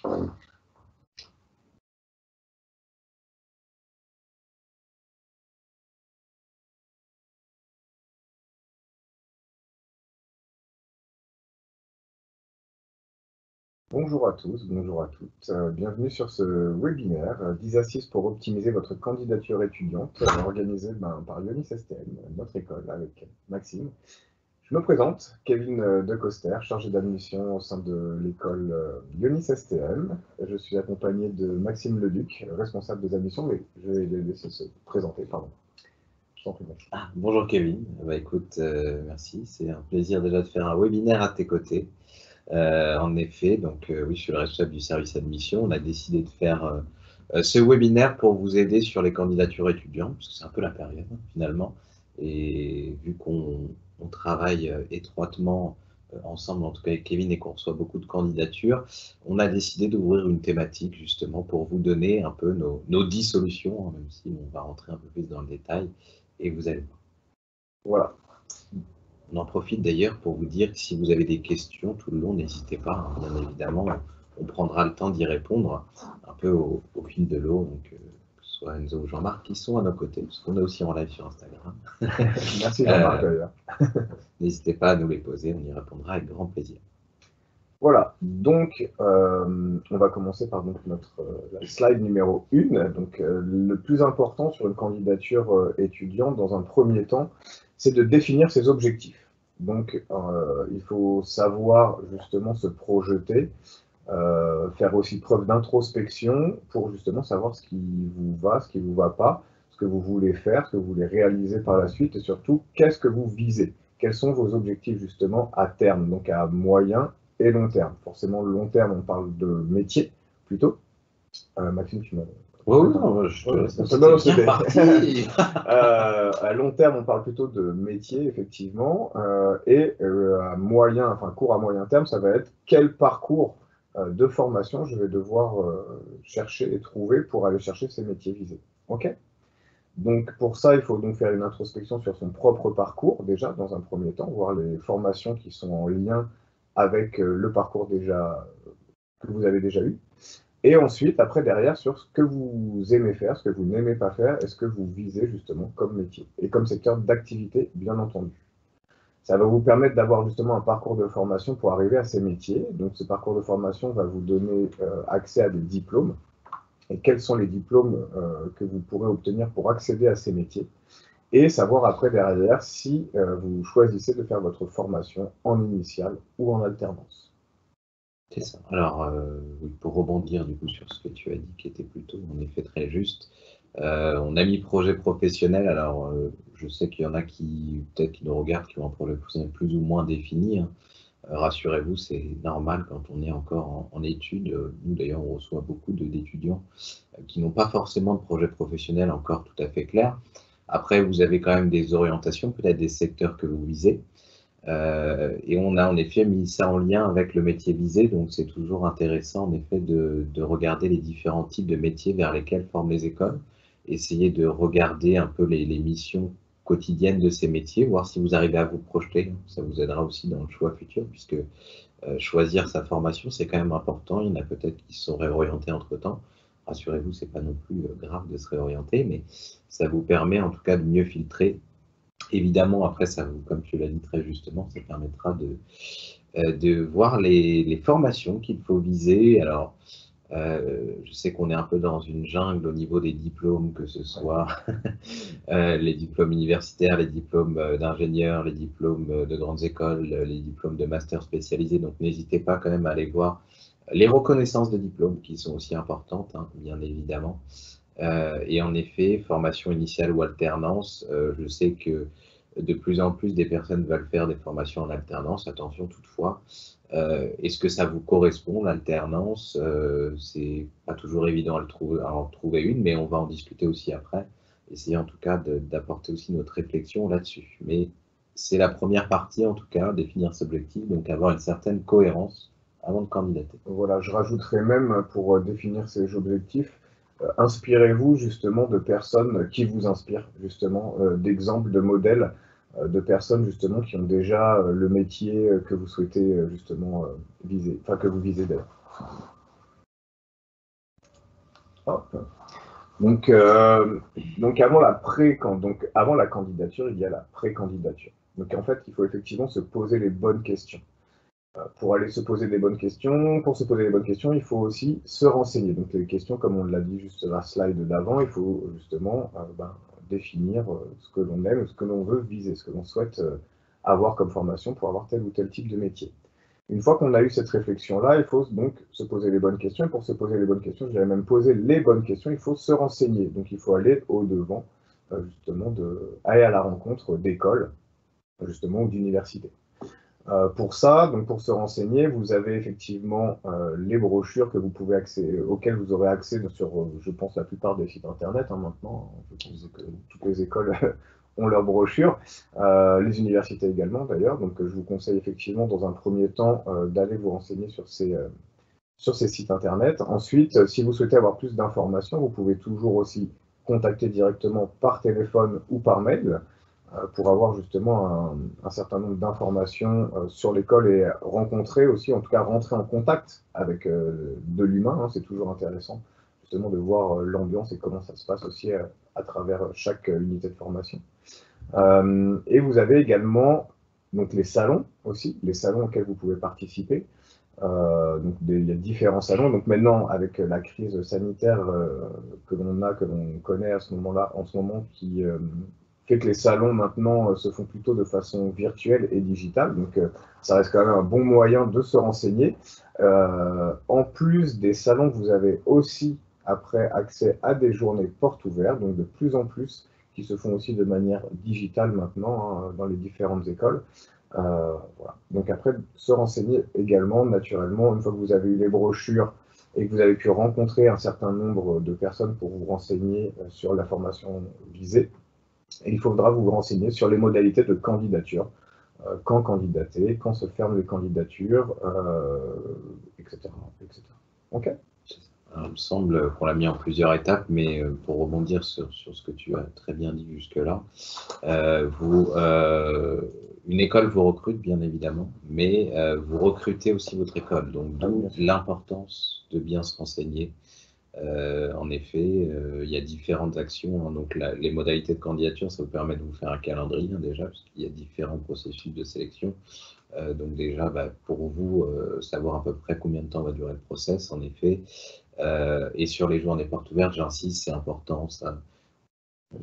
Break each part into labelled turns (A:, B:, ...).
A: Bonjour à tous, bonjour à toutes. Bienvenue sur ce webinaire 10 assises pour optimiser votre candidature étudiante, organisé par Ionis STM, notre école, avec Maxime. Je me présente, Kevin De Coster, chargé d'admission au sein de l'école Ionis STM. Je suis accompagné de Maxime Leduc, responsable des admissions, mais je vais les laisser se présenter, pardon. Je t'en prie, Maxime.
B: Bonjour Kevin, écoute, merci, c'est un plaisir déjà de faire un webinaire à tes côtés. En effet, donc oui, je suis le responsable du service admission. On a décidé de faire ce webinaire pour vous aider sur les candidatures étudiantes, parce que c'est un peu la période finalement. Et vu qu'on travaille étroitement ensemble, en tout cas avec Kevin, et qu'on reçoit beaucoup de candidatures, on a décidé d'ouvrir une thématique justement pour vous donner un peu nos 10 solutions, hein, même si on va rentrer un peu plus dans le détail, et vous allez voir.
A: Voilà.
B: On en profite d'ailleurs pour vous dire que si vous avez des questions tout le long, n'hésitez pas, hein, bien évidemment, on prendra le temps d'y répondre un peu au fil de l'eau, donc que ce soit Enzo ou Jean-Marc qui sont à nos côtés, parce qu'on est aussi en live sur Instagram.
A: Merci Jean-Marc d'ailleurs.
B: N'hésitez pas à nous les poser, on y répondra avec grand plaisir.
A: Voilà, donc on va commencer par donc, notre slide numéro 1. Donc, le plus important sur une candidature étudiante, dans un premier temps, c'est de définir ses objectifs. Donc, il faut savoir justement se projeter, faire aussi preuve d'introspection pour justement savoir ce qui vous va, ce qui ne vous va pas, ce que vous voulez faire, ce que vous voulez réaliser par la suite, et surtout, qu'est-ce que vous visez? Quels sont vos objectifs justement à terme, donc à moyen et long terme. Forcément, long terme, on parle de métier, plutôt. Maxime, tu m'as...
B: Oui, non, je te laisse.
A: C'est bien parti. À long terme, on parle plutôt de métier, effectivement. Et à moyen, enfin court à moyen terme, ça va être quel parcours de formation je vais devoir chercher et trouver pour aller chercher ces métiers visés. OK ? Donc pour ça, il faut donc faire une introspection sur son propre parcours, déjà, dans un premier temps, voir les formations qui sont en lien avec le parcours déjà que vous avez déjà eu. Et ensuite, après, derrière, sur ce que vous aimez faire, ce que vous n'aimez pas faire, et ce que vous visez justement comme métier, et comme secteur d'activité, bien entendu. Ça va vous permettre d'avoir justement un parcours de formation pour arriver à ces métiers. Donc ce parcours de formation va vous donner accès à des diplômes. Et quels sont les diplômes que vous pourrez obtenir pour accéder à ces métiers. Et savoir après derrière si vous choisissez de faire votre formation en initiale ou en alternance.
B: C'est ça. Alors, oui, pour rebondir du coup sur ce que tu as dit, qui était plutôt en effet très juste, on a mis projet professionnel. Alors, je sais qu'il y en a qui, peut-être qui nous regardent, qui ont un projet professionnel plus ou moins défini, hein. Rassurez-vous, c'est normal quand on est encore en études. Nous, d'ailleurs, on reçoit beaucoup d'étudiants qui n'ont pas forcément de projet professionnel encore tout à fait clair. Après, vous avez quand même des orientations, peut-être des secteurs que vous visez. Et on a en effet mis ça en lien avec le métier visé, donc c'est toujours intéressant en effet de regarder les différents types de métiers vers lesquels forment les écoles, essayer de regarder un peu les missions quotidiennes de ces métiers, voir si vous arrivez à vous projeter, ça vous aidera aussi dans le choix futur, puisque choisir sa formation c'est quand même important. Il y en a peut-être qui se sont réorientés entre-temps. Rassurez-vous, c'est pas non plus grave de se réorienter, mais ça vous permet en tout cas de mieux filtrer. Évidemment, après, ça vous, comme tu l'as dit très justement, ça permettra de voir les formations qu'il faut viser. Alors, je sais qu'on est un peu dans une jungle au niveau des diplômes, que ce soit les diplômes universitaires, les diplômes d'ingénieurs, les diplômes de grandes écoles, les diplômes de master spécialisés. Donc, n'hésitez pas quand même à aller voir les reconnaissances de diplômes qui sont aussi importantes, hein, bien évidemment. Et en effet, formation initiale ou alternance, je sais que de plus en plus des personnes veulent faire des formations en alternance. Attention toutefois, est-ce que ça vous correspond l'alternance? C'est pas toujours évident à en trouver une, mais on va en discuter aussi après. Essayer en tout cas d'apporter aussi notre réflexion là-dessus. Mais c'est la première partie en tout cas, définir cet objectif, donc avoir une certaine cohérence avant de candidater.
A: Voilà, je rajouterais même pour définir ces objectifs, inspirez-vous justement de personnes qui vous inspirent, justement, d'exemples, de modèles, de personnes justement qui ont déjà le métier que vous souhaitez justement viser, enfin que vous visez d'ailleurs. Hop. Donc avant avant la candidature, il y a la pré-candidature. Donc en fait, il faut effectivement se poser les bonnes questions. Pour aller se poser des bonnes questions, pour se poser les bonnes questions, il faut aussi se renseigner. Donc les questions, comme on l'a dit juste sur la slide d'avant, il faut justement définir ce que l'on aime, ce que l'on veut viser, ce que l'on souhaite avoir comme formation pour avoir tel ou tel type de métier. Une fois qu'on a eu cette réflexion-là, il faut donc se poser les bonnes questions. Et pour se poser les bonnes questions, je dirais même poser les bonnes questions, il faut se renseigner. Donc il faut aller au-devant, justement, aller à la rencontre d'écoles, justement, ou d'universités. Pour ça, donc pour se renseigner, vous avez effectivement les brochures que vous pouvez auxquelles vous aurez accès sur, je pense, la plupart des sites internet maintenant. Je pense que toutes les écoles ont leurs brochures, les universités également d'ailleurs. Donc je vous conseille effectivement dans un premier temps d'aller vous renseigner sur ces sites internet. Ensuite, si vous souhaitez avoir plus d'informations, vous pouvez toujours aussi contacter directement par téléphone ou par mail pour avoir justement un certain nombre d'informations sur l'école et rencontrer aussi, en tout cas rentrer en contact avec de l'humain. Hein, c'est toujours intéressant justement de voir l'ambiance et comment ça se passe aussi à travers chaque unité de formation. Et vous avez également donc les salons aussi, les salons auxquels vous pouvez participer. Donc il y a différents salons. Donc maintenant, avec la crise sanitaire que l'on connaît à ce moment-là, en ce moment, qui fait que les salons maintenant se font plutôt de façon virtuelle et digitale. Donc ça reste quand même un bon moyen de se renseigner. En plus des salons, vous avez aussi après accès à des journées portes ouvertes, donc de plus en plus qui se font aussi de manière digitale maintenant dans les différentes écoles. Voilà. Donc après, se renseigner également, naturellement, une fois que vous avez eu les brochures et que vous avez pu rencontrer un certain nombre de personnes pour vous renseigner sur la formation visée, et il faudra vous renseigner sur les modalités de candidature, quand candidater, quand se ferment les candidatures, etc., etc. Ok.
B: Alors, il me semble qu'on l'a mis en plusieurs étapes, mais pour rebondir sur ce que tu as très bien dit jusque-là, une école vous recrute bien évidemment, mais vous recrutez aussi votre école, donc d'où l'importance de bien se renseigner. En effet, il y a différentes actions, hein, donc les modalités de candidature, ça vous permet de vous faire un calendrier déjà, parce qu'il y a différents processus de sélection. Donc déjà, pour vous, savoir à peu près combien de temps va durer le process, en effet. Et sur les journées portes ouvertes, j'insiste, c'est important, ça,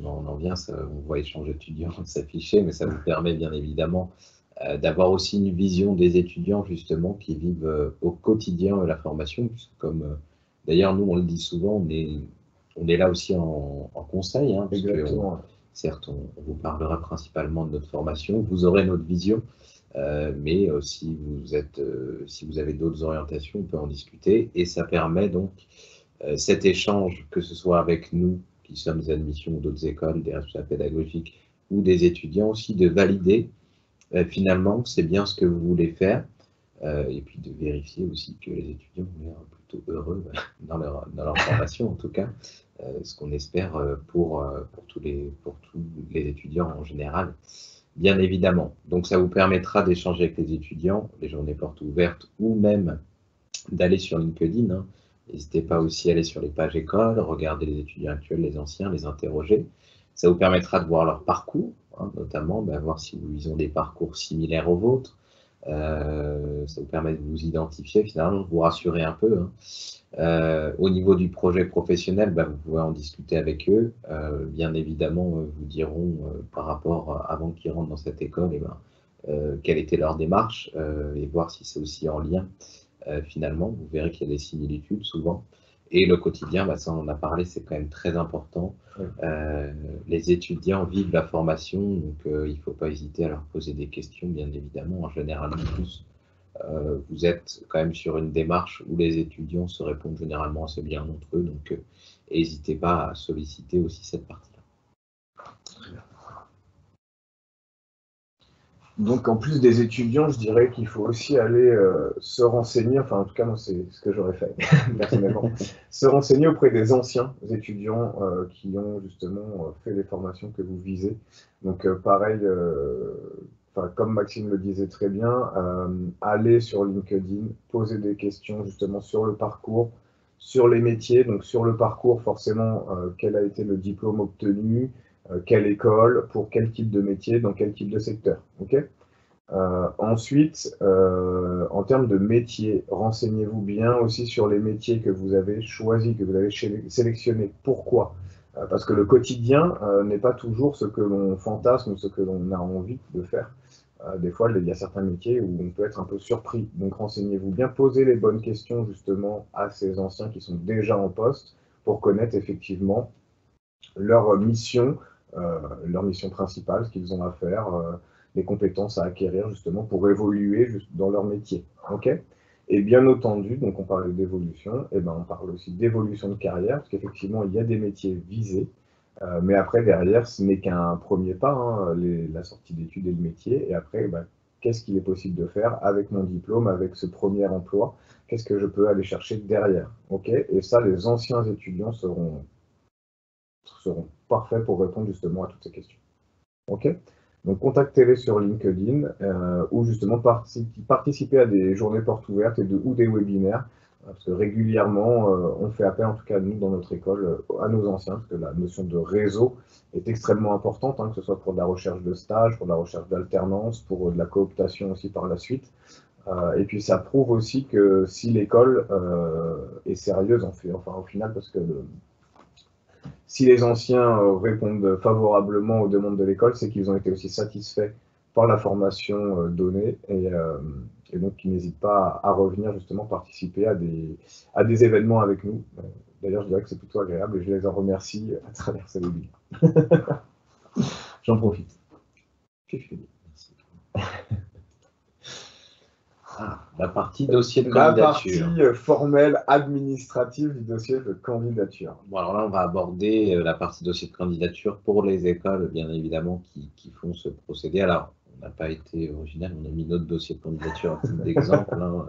B: on en vient, ça, on voit échange étudiants s'afficher, mais ça vous permet bien évidemment d'avoir aussi une vision des étudiants justement qui vivent au quotidien la formation, puisque comme d'ailleurs nous on le dit souvent, on est là aussi en conseil, hein, parce que certes on vous parlera principalement de notre formation, vous aurez notre vision, mais si vous avez d'autres orientations, on peut en discuter, et ça permet donc cet échange, que ce soit avec nous qui sommes des admissions ou d'autres écoles, des responsables pédagogiques ou des étudiants aussi, de valider finalement c'est bien ce que vous voulez faire, et puis de vérifier aussi que les étudiants ont l'air plutôt heureux dans leur formation en tout cas, ce qu'on espère pour tous les étudiants en général, bien évidemment. Donc ça vous permettra d'échanger avec les étudiants, les journées portes ouvertes, ou même d'aller sur LinkedIn, hein. N'hésitez pas aussi à aller sur les pages écoles, regarder les étudiants actuels, les anciens, les interroger. Ça vous permettra de voir leur parcours, hein, notamment voir si ils ont des parcours similaires aux vôtres. Ça vous permet de vous identifier, finalement, de vous rassurer un peu, hein. Au niveau du projet professionnel, vous pouvez en discuter avec eux. Bien évidemment, vous diront par rapport, avant qu'ils rentrent dans cette école, quelle était leur démarche, et voir si c'est aussi en lien. Finalement, vous verrez qu'il y a des similitudes souvent. Et le quotidien, ça on en a parlé, c'est quand même très important.
A: Oui.
B: Les étudiants vivent la formation, donc il ne faut pas hésiter à leur poser des questions, bien évidemment. En général, en plus, vous êtes quand même sur une démarche où les étudiants se répondent généralement assez bien entre eux, donc n'hésitez pas à solliciter aussi cette partie-là.
A: Très bien. Donc, en plus des étudiants, je dirais qu'il faut aussi aller se renseigner, enfin, en tout cas, moi, c'est ce que j'aurais fait, personnellement, se renseigner auprès des anciens étudiants qui ont justement fait les formations que vous visez. Donc, pareil, comme Maxime le disait très bien, aller sur LinkedIn, poser des questions justement sur le parcours, sur les métiers, donc sur le parcours, forcément, quel a été le diplôme obtenu, quelle école, pour quel type de métier, dans quel type de secteur. Okay, ensuite, en termes de métier, renseignez-vous bien aussi sur les métiers que vous avez choisis, que vous avez sélectionnés. Pourquoi? Parce que le quotidien n'est pas toujours ce que l'on fantasme ou ce que l'on a envie de faire. Des fois, il y a certains métiers où on peut être un peu surpris. Donc, renseignez-vous bien, posez les bonnes questions justement à ces anciens qui sont déjà en poste pour connaître effectivement leur mission principale, ce qu'ils ont à faire, les compétences à acquérir justement pour évoluer dans leur métier. Okay, et bien entendu, donc on parlait d'évolution, et ben on parle aussi d'évolution de carrière, parce qu'effectivement, il y a des métiers visés. Mais après, derrière, ce n'est qu'un premier pas, hein, la sortie d'études et le métier. Et après, bah, qu'est-ce qu'il est possible de faire avec mon diplôme, avec ce premier emploi? Qu'est-ce que je peux aller chercher derrière? Okay, et ça, les anciens étudiants seront parfaits pour répondre justement à toutes ces questions. Okay, donc, contactez-les sur LinkedIn ou justement participer à des journées portes ouvertes ou des webinaires. Parce que régulièrement, on fait appel, en tout cas nous dans notre école, à nos anciens, parce que la notion de réseau est extrêmement importante, hein, que ce soit pour de la recherche de stage, pour de la recherche d'alternance, pour de la cooptation aussi par la suite. Et puis ça prouve aussi que si l'école est sérieuse, enfin au final, parce que si les anciens répondent favorablement aux demandes de l'école, c'est qu'ils ont été aussi satisfaits par la formation donnée et donc ils n'hésitent pas à revenir justement participer à des événements avec nous. D'ailleurs, je dirais que c'est plutôt agréable et je les en remercie à travers ces webinaires. J'en profite.
B: J'ai fini. La partie dossier de candidature.
A: La partie formelle administrative du dossier de candidature.
B: Bon, alors là, on va aborder la partie dossier de candidature pour les écoles, bien évidemment, qui font ce procédé. Alors, on n'a pas été original, on a mis notre dossier de candidature à titre d'exemple, hein,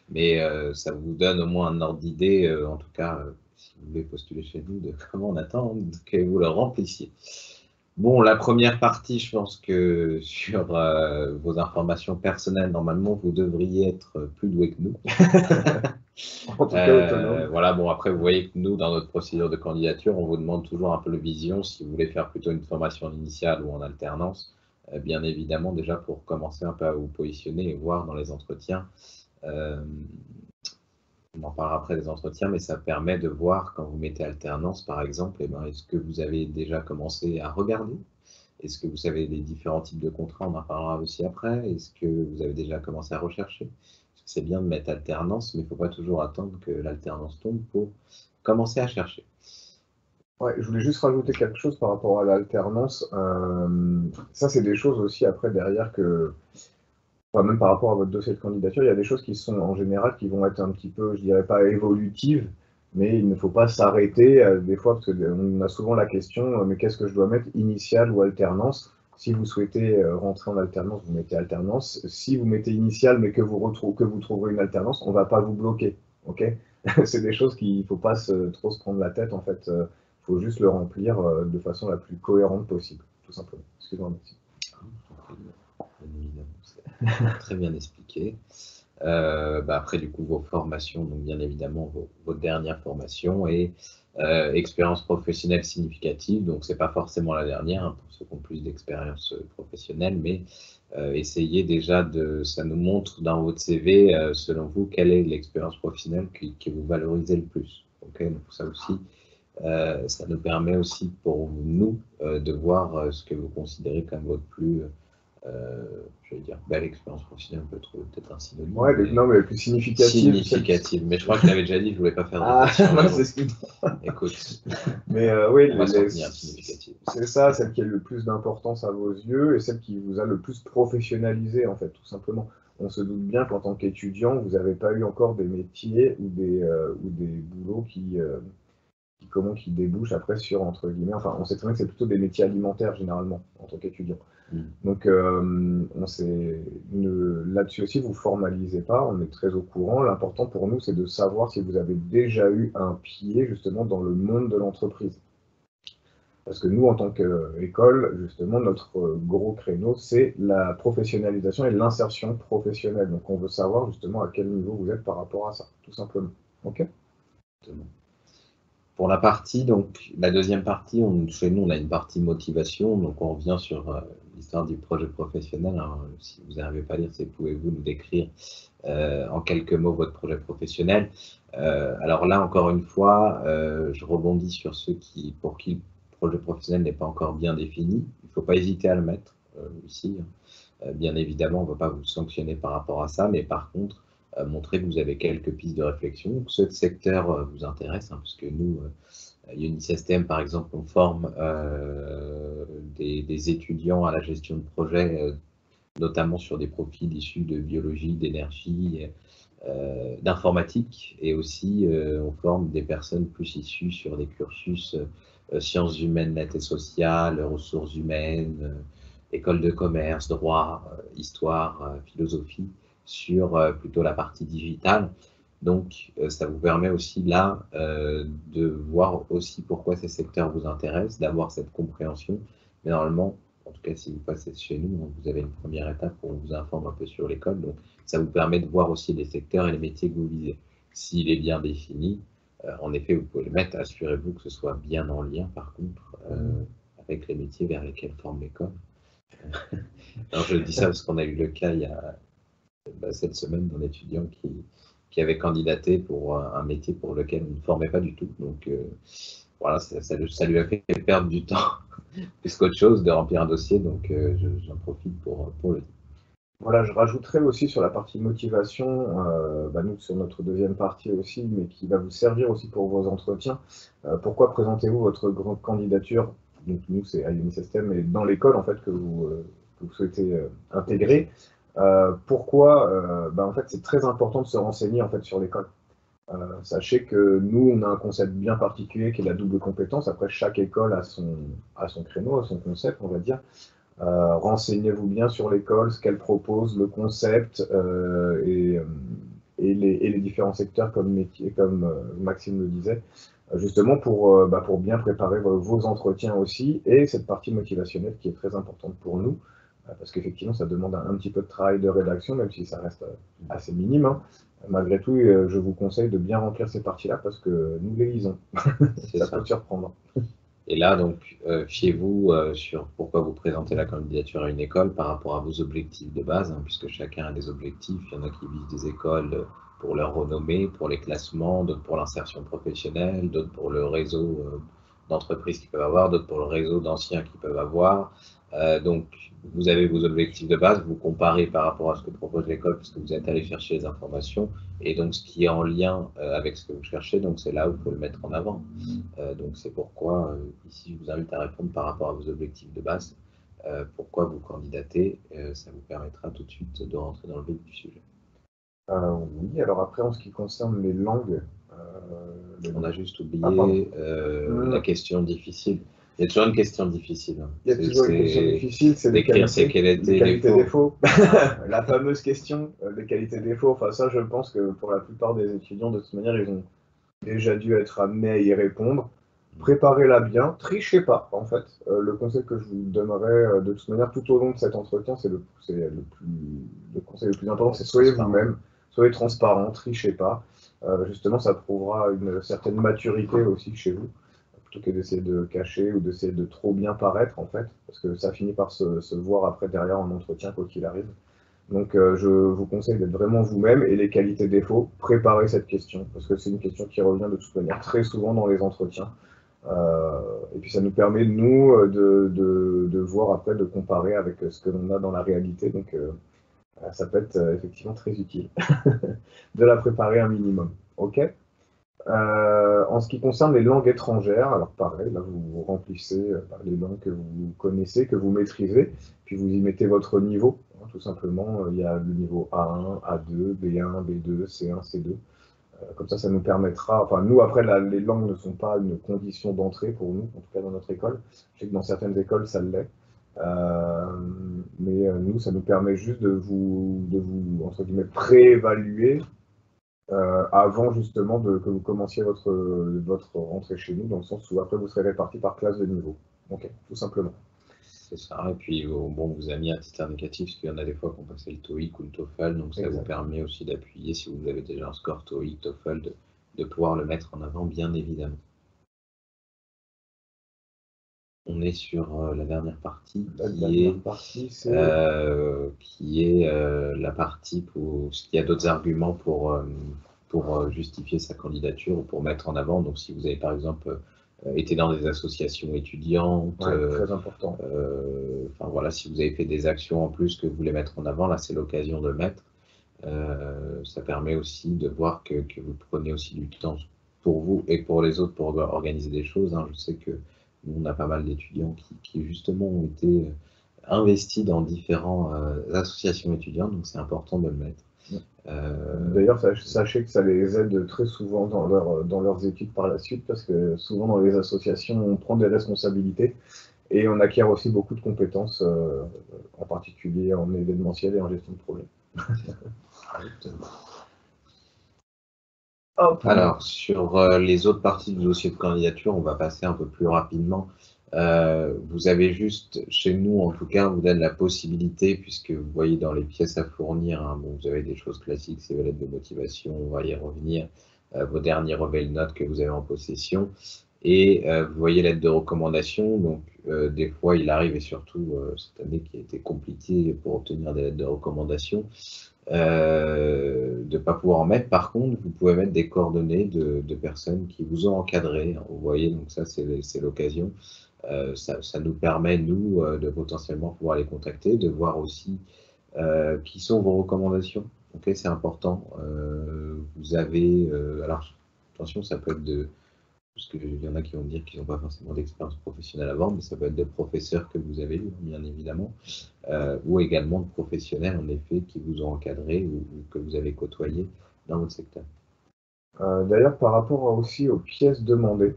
B: mais ça vous donne au moins un ordre d'idée, en tout cas, si vous voulez postuler chez nous, de comment on attend que vous le remplissiez. Bon, la première partie, je pense que sur vos informations personnelles, normalement, vous devriez être plus doué que nous.
A: En tout cas, autonome.
B: Voilà, bon, après, vous voyez que nous, dans notre procédure de candidature, on vous demande toujours un peu le vision, si vous voulez faire plutôt une formation initiale ou en alternance, bien évidemment, déjà pour commencer un peu à vous positionner et voir dans les entretiens. On en parlera après des entretiens, mais ça permet de voir quand vous mettez alternance, par exemple, eh ben, est-ce que vous avez déjà commencé à regarder? Est-ce que vous savez les différents types de contrats? On en parlera aussi après. Est-ce que vous avez déjà commencé à rechercher? C'est bien de mettre alternance, mais il ne faut pas toujours attendre que l'alternance tombe pour commencer à chercher.
A: Ouais, je voulais juste rajouter quelque chose par rapport à l'alternance. Ça, c'est des choses aussi après derrière enfin, même par rapport à votre dossier de candidature, il y a des choses qui sont en général qui vont être un petit peu, je dirais pas évolutives, mais il ne faut pas s'arrêter des fois parce qu'on a souvent la question, mais qu'est-ce que je dois mettre, initial ou alternance? Si vous souhaitez rentrer en alternance, vous mettez alternance. Si vous mettez initial, mais que vous trouverez une alternance, on ne va pas vous bloquer. Okay, c'est des choses qu'il ne faut pas trop se prendre la tête. En fait, il faut juste le remplir de façon la plus cohérente possible, tout simplement. Excusez-moi, merci.
B: Très bien expliqué. Après, du coup, vos formations, donc bien évidemment vos dernières formations et expérience professionnelle significative. Donc, c'est pas forcément la dernière hein, pour ceux qui ont plus d'expérience professionnelle, mais essayez déjà ça nous montre dans votre CV, selon vous, quelle est l'expérience professionnelle qui vous valorisez le plus. Okay, donc ça aussi, ça nous permet aussi pour nous de voir ce que vous considérez comme votre plus je vais dire belle expérience professionnelle, on peut trouver peut-être un synonyme.
A: Ouais, non, mais plus significative.
B: Mais je crois que je l'avais déjà dit, je ne voulais pas faire de Écoute.
A: Mais oui,
B: on va s'en tenir à significative.
A: C'est ça, celle qui a le plus d'importance à vos yeux et celle qui vous a le plus professionnalisé, en fait, tout simplement. On se doute bien qu'en tant qu'étudiant, vous n'avez pas eu encore des métiers ou des boulots qui débouchent après sur, entre guillemets, enfin, on sait très bien que c'est plutôt des métiers alimentaires, généralement, en tant qu'étudiant. Donc, là-dessus aussi, vous ne formalisez pas, on est très au courant. L'important pour nous, c'est de savoir si vous avez déjà eu un pied, justement, dans le monde de l'entreprise. Parce que nous, en tant qu'école, justement, notre gros créneau, c'est la professionnalisation et l'insertion professionnelle. Donc, on veut savoir, justement, à quel niveau vous êtes par rapport à ça, tout simplement. OK ?
B: Exactement. Pour la partie, donc la deuxième partie, chez nous, on a une partie motivation, donc on revient sur l'histoire du projet professionnel. Alors, si vous n'arrivez pas à lire, pouvez-vous nous décrire en quelques mots votre projet professionnel? Alors là, encore une fois, je rebondis sur ceux pour qui le projet professionnel n'est pas encore bien défini. Il ne faut pas hésiter à le mettre ici. Bien évidemment, on ne va pas vous sanctionner par rapport à ça, mais par contre, montrer que vous avez quelques pistes de réflexion, que ce secteur vous intéresse, hein, parce que nous, Unisystem, par exemple, on forme des étudiants à la gestion de projet, notamment sur des profils issus de biologie, d'énergie, d'informatique, et aussi on forme des personnes plus issues sur des cursus sciences humaines, net et sociales, ressources humaines, école de commerce, droit, histoire, philosophie, sur plutôt la partie digitale. Donc, ça vous permet aussi là de voir aussi pourquoi ces secteurs vous intéressent, d'avoir cette compréhension. Mais normalement, en tout cas, si vous passez chez nous, vous avez une première étape où on vous informe un peu sur l'école. Donc, ça vous permet de voir aussi les secteurs et les métiers que vous visez. S'il est bien défini, en effet, vous pouvez le mettre. Assurez-vous que ce soit bien en lien, par contre, avec les métiers vers lesquels forme l'école. Alors, je dis ça parce qu'on a eu le cas il y a cette semaine d'un étudiant qui avait candidaté pour un métier pour lequel on ne formait pas du tout. Donc voilà, ça lui a fait perdre du temps plus qu'autre chose de remplir un dossier. Donc j'en profite pour le dire.
A: Voilà, je rajouterais aussi sur la partie motivation, nous sur notre deuxième partie aussi, mais qui va vous servir aussi pour vos entretiens. Pourquoi présentez-vous votre grande candidature? Donc nous, c'est à Unisystem, mais dans l'école en fait que vous souhaitez intégrer. Pourquoi en fait, c'est très important de se renseigner en fait sur l'école. Sachez que nous, on a un concept bien particulier qui est la double compétence. Après, chaque école a son créneau, a son concept, on va dire. Renseignez-vous bien sur l'école, ce qu'elle propose, le concept et les différents secteurs comme métier, comme Maxime le disait, justement pour bien préparer vos entretiens aussi, et cette partie motivationnelle qui est très importante pour nous, parce qu'effectivement ça demande un petit peu de travail de rédaction, même si ça reste assez minime. Hein. Malgré tout, je vous conseille de bien remplir ces parties-là parce que nous les lisons. Ça peut surprendre.
B: Et là, donc, fiez-vous sur pourquoi vous présentez la candidature à une école par rapport à vos objectifs de base, hein, puisque chacun a des objectifs. Il y en a qui visent des écoles pour leur renommée, pour les classements, d'autres pour l'insertion professionnelle, d'autres pour le réseau d'entreprises qu'ils peuvent avoir, d'autres pour le réseau d'anciens qu'ils peuvent avoir. Donc, vous avez vos objectifs de base, vous comparez par rapport à ce que propose l'école, parce que vous êtes allé chercher les informations, et donc ce qui est en lien avec ce que vous cherchez, donc c'est là où il faut le mettre en avant. Donc c'est pourquoi ici je vous invite à répondre par rapport à vos objectifs de base, pourquoi vous candidatez, ça vous permettra tout de suite de rentrer dans le vif du sujet.
A: Oui, alors après en ce qui concerne les langues,
B: on a juste oublié la question difficile. Il y a toujours une question difficile. Hein.
A: Il y a toujours une question difficile, c'est les qualités-défauts. La fameuse question des qualités-défauts. Enfin, ça, je pense que pour la plupart des étudiants, de toute manière, ils ont déjà dû être amenés à y répondre. Préparez-la bien, trichez pas, en fait. Le conseil que je vous donnerai de toute manière tout au long de cet entretien, c'est le conseil le plus important, c'est soyez vous-même, soyez transparent, trichez pas. Justement, ça prouvera une certaine maturité aussi chez vous, plutôt que d'essayer de cacher ou d'essayer de trop bien paraître, en fait, parce que ça finit par se voir après derrière en entretien, quoi qu'il arrive. Donc, je vous conseille d'être vraiment vous-même, et les qualités-défauts, préparez cette question, parce que c'est une question qui revient de toute manière très souvent dans les entretiens. Et puis ça nous permet, nous, de voir après, de comparer avec ce que l'on a dans la réalité. Donc ça peut être effectivement très utile de la préparer un minimum. Ok. En ce qui concerne les langues étrangères, alors pareil, là vous remplissez les langues que vous connaissez, que vous maîtrisez, puis vous y mettez votre niveau. Hein, tout simplement, il y a le niveau A1, A2, B1, B2, C1, C2. Comme ça nous permettra, enfin nous après les langues ne sont pas une condition d'entrée pour nous, en tout cas dans notre école. Je sais que dans certaines écoles ça l'est, mais nous ça nous permet juste de vous entre guillemets préévaluer avant justement que vous commenciez votre rentrée chez nous, dans le sens où après vous serez répartis par classe de niveau. Ok, tout simplement.
B: C'est ça, et puis bon, vous avez mis un titre indicatif, parce qu'il y en a des fois qui ont passé le TOEIC ou le TOEFL, donc ça vous permet aussi d'appuyer, si vous avez déjà un score TOEIC, TOEFL, de pouvoir le mettre en avant, bien évidemment. On est sur la dernière partie, qui est la partie pour s'il y a d'autres arguments pour justifier sa candidature ou pour mettre en avant. Donc, si vous avez par exemple été dans des associations étudiantes,
A: très important.
B: Enfin voilà, si vous avez fait des actions en plus que vous voulez mettre en avant, là c'est l'occasion de le mettre. Ça permet aussi de voir que vous prenez aussi du temps pour vous et pour les autres pour organiser des choses. Je sais que nous, on a pas mal d'étudiants qui justement ont été investis dans différentes associations étudiantes, donc c'est important de le mettre.
A: D'ailleurs, sachez que ça les aide très souvent dans leurs études par la suite, parce que souvent dans les associations, on prend des responsabilités et on acquiert aussi beaucoup de compétences, en particulier en événementiel et en gestion de projet.
B: Alors, sur les autres parties du dossier de candidature, on va passer un peu plus rapidement. Vous avez juste, chez nous en tout cas, on vous donne la possibilité, puisque vous voyez dans les pièces à fournir, bon, vous avez des choses classiques, c'est vos lettres de motivation, on va y revenir, vos derniers relevés de notes que vous avez en possession, et vous voyez l'aide de recommandation. Donc, des fois, il arrive, et surtout cette année qui a été compliquée pour obtenir des lettres de recommandation, de ne pas pouvoir en mettre. Par contre, vous pouvez mettre des coordonnées de personnes qui vous ont encadré. Vous voyez, donc ça, c'est l'occasion. Ça nous permet, nous, de potentiellement pouvoir les contacter, de voir aussi qui sont vos recommandations. Ok, c'est important. Vous avez, alors attention, ça peut être parce qu'il y en a qui vont dire qu'ils n'ont pas forcément d'expérience professionnelle avant, mais ça peut être de professeurs que vous avez eu, bien évidemment, ou également de professionnels, en effet, qui vous ont encadré ou que vous avez côtoyé dans votre secteur.
A: D'ailleurs, par rapport aussi aux pièces demandées,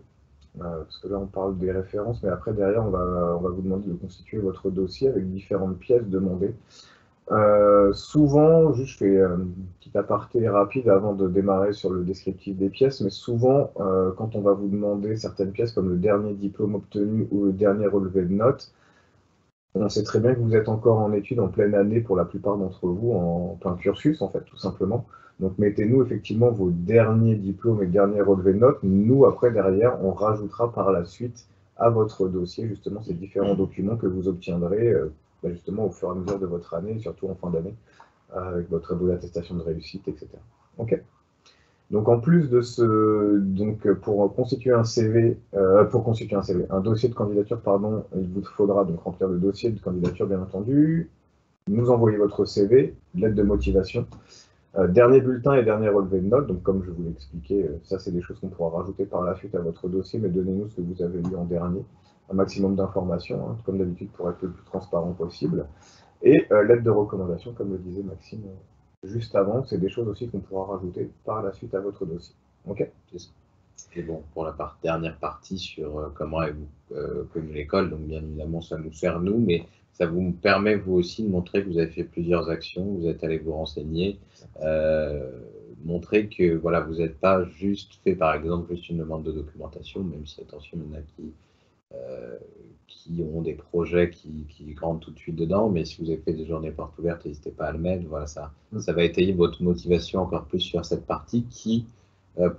A: parce que là, on parle des références, mais après, derrière, on va vous demander de constituer votre dossier avec différentes pièces demandées. Souvent, juste je fais un petit aparté rapide avant de démarrer sur le descriptif des pièces, mais souvent, quand on va vous demander certaines pièces comme le dernier diplôme obtenu ou le dernier relevé de notes, on sait très bien que vous êtes encore en études en pleine année pour la plupart d'entre vous, en plein cursus en fait, tout simplement. Donc mettez-nous effectivement vos derniers diplômes et derniers relevés de notes. Nous, après, derrière, on rajoutera par la suite à votre dossier justement ces différents documents que vous obtiendrez justement au fur et à mesure de votre année, surtout en fin d'année, avec votre d'attestation de réussite, etc. Ok. Donc en plus de pour constituer un CV, un dossier de candidature, pardon, il vous faudra donc remplir le dossier de candidature, bien entendu, nous envoyer votre CV, lettre de motivation, dernier bulletin et dernier relevé de notes. Donc comme je vous l'ai expliqué, ça c'est des choses qu'on pourra rajouter par la suite à votre dossier, mais donnez-nous ce que vous avez lu en dernier, un maximum d'informations, comme d'habitude pour être le plus transparent possible, et lettre de recommandation, comme le disait Maxime juste avant. C'est des choses aussi qu'on pourra rajouter par la suite à votre dossier. Ok.
B: Et bon, pour la dernière partie sur comment avez-vous connu l'école, donc bien évidemment ça nous sert nous, mais ça vous permet vous aussi de montrer que vous avez fait plusieurs actions, vous êtes allé vous renseigner, montrer que voilà, vous n'êtes pas juste fait par exemple juste une demande de documentation, même si attention, il y en a qui ont des projets qui rentrent tout de suite dedans, mais si vous avez fait des journées portes ouvertes, n'hésitez pas à le mettre. Voilà, ça va étayer votre motivation encore plus sur cette partie qui,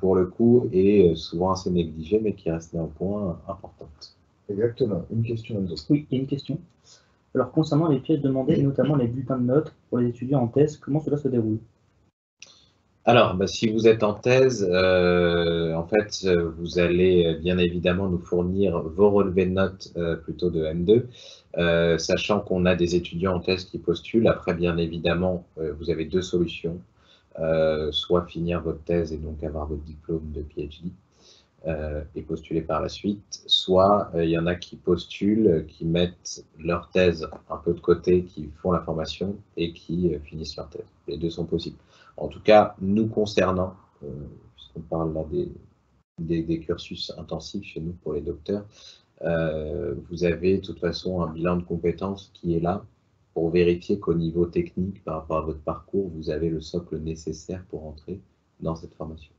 B: pour le coup, est souvent assez négligée, mais qui reste un point importante.
A: Exactement. Une question, Enzo.
C: Oui, il y a une question. Alors, concernant les pièces demandées, notamment les bulletins de notes pour les étudiants en thèse, comment cela se déroule?
B: Alors, si vous êtes en thèse, en fait, vous allez bien évidemment nous fournir vos relevés de notes plutôt de M2, sachant qu'on a des étudiants en thèse qui postulent. Après, bien évidemment, vous avez deux solutions. Soit finir votre thèse et donc avoir votre diplôme de PhD et postuler par la suite, soit il y en a qui postulent, qui mettent leur thèse un peu de côté, qui font la formation et qui finissent leur thèse. Les deux sont possibles. En tout cas, nous concernant, puisqu'on parle là des cursus intensifs chez nous pour les docteurs, vous avez de toute façon un bilan de compétences qui est là pour vérifier qu'au niveau technique, par rapport à votre parcours, vous avez le socle nécessaire pour entrer dans cette formation.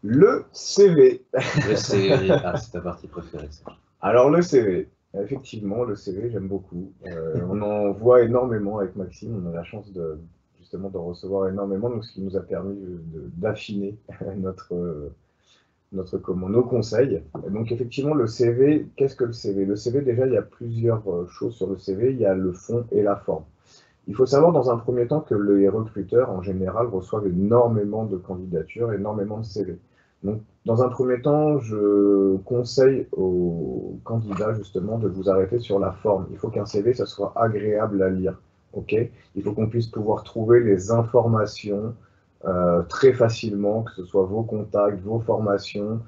A: Le CV.
B: Le CV, c'est ta partie préférée, ça.
A: Alors le CV, effectivement, le CV, j'aime beaucoup. On en voit énormément avec Maxime, on a la chance justement d'en recevoir énormément, donc ce qui nous a permis d'affiner nos conseils. Et donc effectivement, le CV, qu'est-ce que le CV? Le CV, déjà, il y a plusieurs choses sur le CV. Il y a le fond et la forme. Il faut savoir dans un premier temps que les recruteurs, en général, reçoivent énormément de candidatures, énormément de CV. Donc, dans un premier temps, je conseille aux candidats, justement, de vous arrêter sur la forme. Il faut qu'un CV, ça soit agréable à lire. Okay, il faut qu'on puisse pouvoir trouver les informations très facilement, que ce soit vos contacts, vos formations,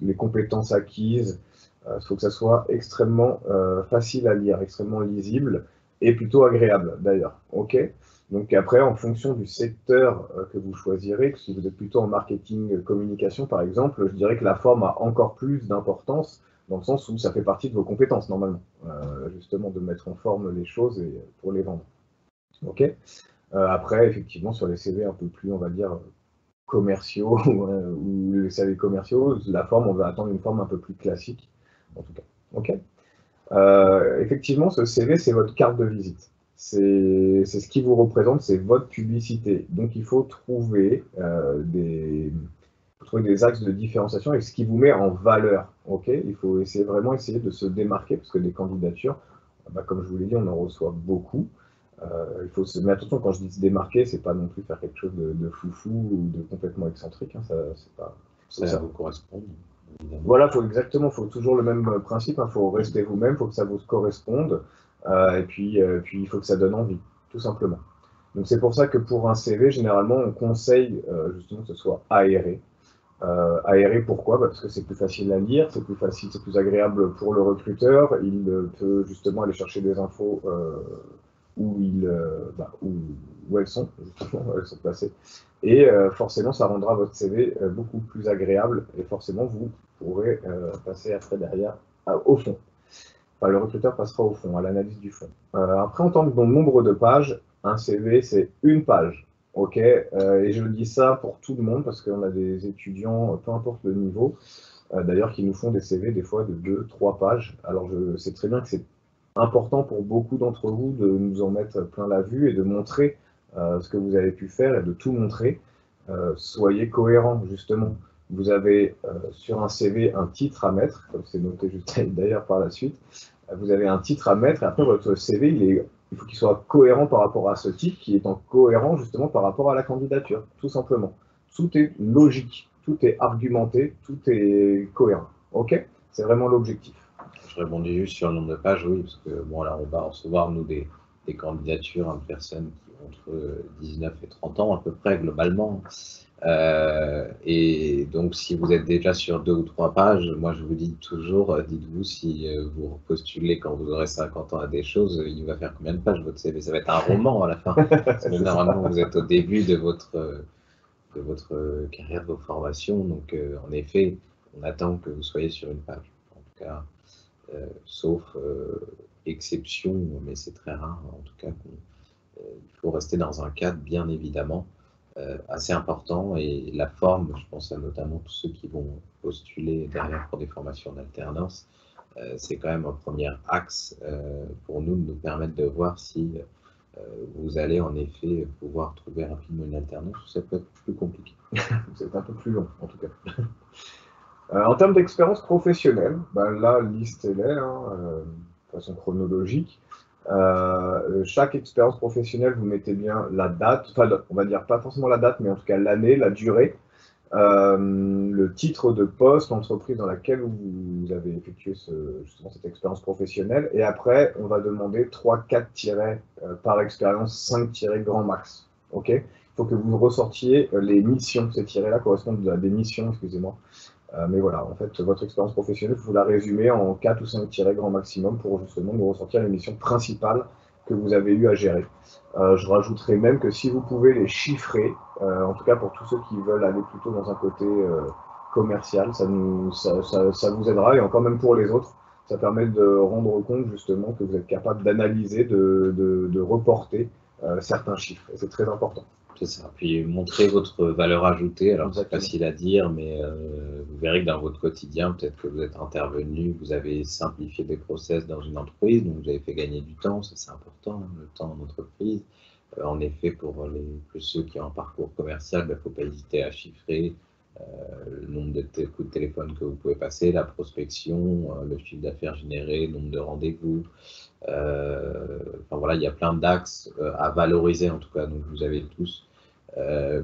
A: les compétences acquises. Il faut que ça soit extrêmement facile à lire, extrêmement lisible et plutôt agréable d'ailleurs. Okay, donc après, en fonction du secteur que vous choisirez, si vous êtes plutôt en marketing, communication par exemple, je dirais que la forme a encore plus d'importance dans le sens où ça fait partie de vos compétences normalement, justement de mettre en forme les choses et pour les vendre. Ok. Après, effectivement, sur les CV un peu plus, on va dire, commerciaux ou les CV commerciaux, la forme, on va attendre une forme un peu plus classique, en tout cas. Ok. Effectivement, ce CV, c'est votre carte de visite. C'est ce qui vous représente, c'est votre publicité. Donc, il faut trouver des axes de différenciation et ce qui vous met en valeur. Okay, il faut vraiment essayer de se démarquer parce que des candidatures, comme je vous l'ai dit, on en reçoit beaucoup. Il faut se mettre attention, quand je dis se démarquer, c'est pas non plus faire quelque chose de foufou ou de complètement excentrique. Hein,
B: ça vous correspond.
A: Voilà, faut toujours le même principe. Il faut rester vous-même, il faut que ça vous corresponde, et puis il faut que ça donne envie, tout simplement. Donc c'est pour ça que pour un CV, généralement, on conseille justement que ce soit aéré. Aéré, pourquoi? Parce que c'est plus facile à lire, c'est plus facile, c'est plus agréable pour le recruteur. Il peut justement aller chercher des infos où elles sont, justement, elles sont placées. Et forcément, ça rendra votre CV beaucoup plus agréable et forcément, vous pourrez passer après derrière au fond. Enfin, le recruteur passera au fond, à l'analyse du fond. Après, en tant que nombre de pages, un CV, c'est une page. Ok, et je dis ça pour tout le monde parce qu'on a des étudiants, peu importe le niveau, d'ailleurs, qui nous font des CV des fois de 2-3 pages. Alors, je sais très bien que c'est important pour beaucoup d'entre vous de nous en mettre plein la vue et de montrer ce que vous avez pu faire et de tout montrer. Soyez cohérents, justement. Vous avez sur un CV un titre à mettre, comme c'est noté juste d'ailleurs par la suite. Vous avez un titre à mettre et après votre CV, il faut qu'il soit cohérent par rapport à ce titre, qui est en cohérent justement par rapport à la candidature, tout simplement. Tout est logique, tout est argumenté, tout est cohérent. Ok? C'est vraiment l'objectif.
B: Je rebondis juste sur le nombre de pages, oui, parce que bon, là, on va recevoir, nous, des candidatures de personnes qui ont entre 19 et 30 ans, à peu près, globalement. Et donc, si vous êtes déjà sur 2 ou 3 pages, moi, je vous dis toujours, dites-vous, si vous postulez quand vous aurez 50 ans à des choses, il va faire combien de pages votre CV? Ça va être un roman à la fin. Parce que normalement, vous êtes au début de votre carrière, de vos formations. Donc, en effet, on attend que vous soyez sur une page. En tout cas, sauf exception, mais c'est très rare. En tout cas, il faut rester dans un cadre, bien évidemment, assez important. Et la forme, je pense à notamment tous ceux qui vont postuler derrière pour des formations d'alternance, c'est quand même un premier axe pour nous, de nous permettre de voir si vous allez en effet pouvoir trouver rapidement une alternance, ou ça peut être plus compliqué.
A: C'est un peu plus long, en tout cas. En termes d'expérience professionnelle, la liste est là, de façon chronologique. Chaque expérience professionnelle, vous mettez bien la date, enfin, on va dire pas forcément la date, mais en tout cas l'année, la durée, le titre de poste, l'entreprise dans laquelle vous avez effectué justement cette expérience professionnelle. Et après, on va demander 3-4 tirets par expérience, 5 tirets grand max. Ok, il faut que vous ressortiez les missions. Ces tirets-là correspondent à des missions, excusez-moi. Mais voilà, en fait, votre expérience professionnelle, vous la résumez en 4 ou 5 tirets grand maximum pour justement nous ressortir les missions principales que vous avez eu à gérer. Je rajouterai même que si vous pouvez les chiffrer, en tout cas pour tous ceux qui veulent aller plutôt dans un côté commercial, ça vous aidera, et encore même pour les autres, ça permet de rendre compte justement que vous êtes capable d'analyser, de reporter certains chiffres, et c'est très important.
B: C'est ça, puis montrer votre valeur ajoutée. Alors c'est facile à dire, mais vous verrez que dans votre quotidien, peut-être que vous êtes intervenu, vous avez simplifié des process dans une entreprise, donc vous avez fait gagner du temps, ça c'est important, le temps en entreprise. En effet, pour ceux qui ont un parcours commercial, il ne faut pas hésiter à chiffrer le nombre de coups de téléphone que vous pouvez passer, la prospection, le chiffre d'affaires généré, le nombre de rendez-vous. Enfin voilà, il y a plein d'axes à valoriser en tout cas. Donc vous avez tous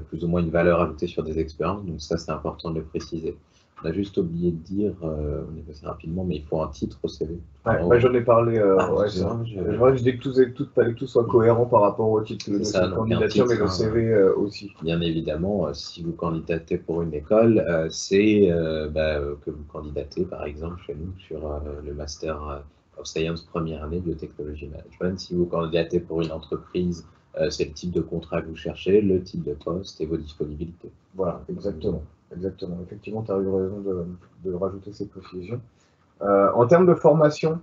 B: plus ou moins une valeur ajoutée sur des expériences. Donc ça, c'est important de le préciser. On a juste oublié de dire, on est passé rapidement, mais il faut un titre au CV.
A: Ouais, j'en ai parlé.
B: Ouais,
A: je dis que fallait que tout soit cohérent par rapport au titre de
B: ça,
A: candidature, mais le CV aussi.
B: Bien évidemment, si vous candidatez pour une école, c'est que vous candidatez, par exemple, chez nous, sur le Master of Science première année biotechnologie management. Si vous candidatez pour une entreprise, c'est le type de contrat que vous cherchez, le type de poste et vos disponibilités.
A: Voilà, exactement. Exactement. Effectivement, tu as eu raison de rajouter ces précisions. En termes de formation,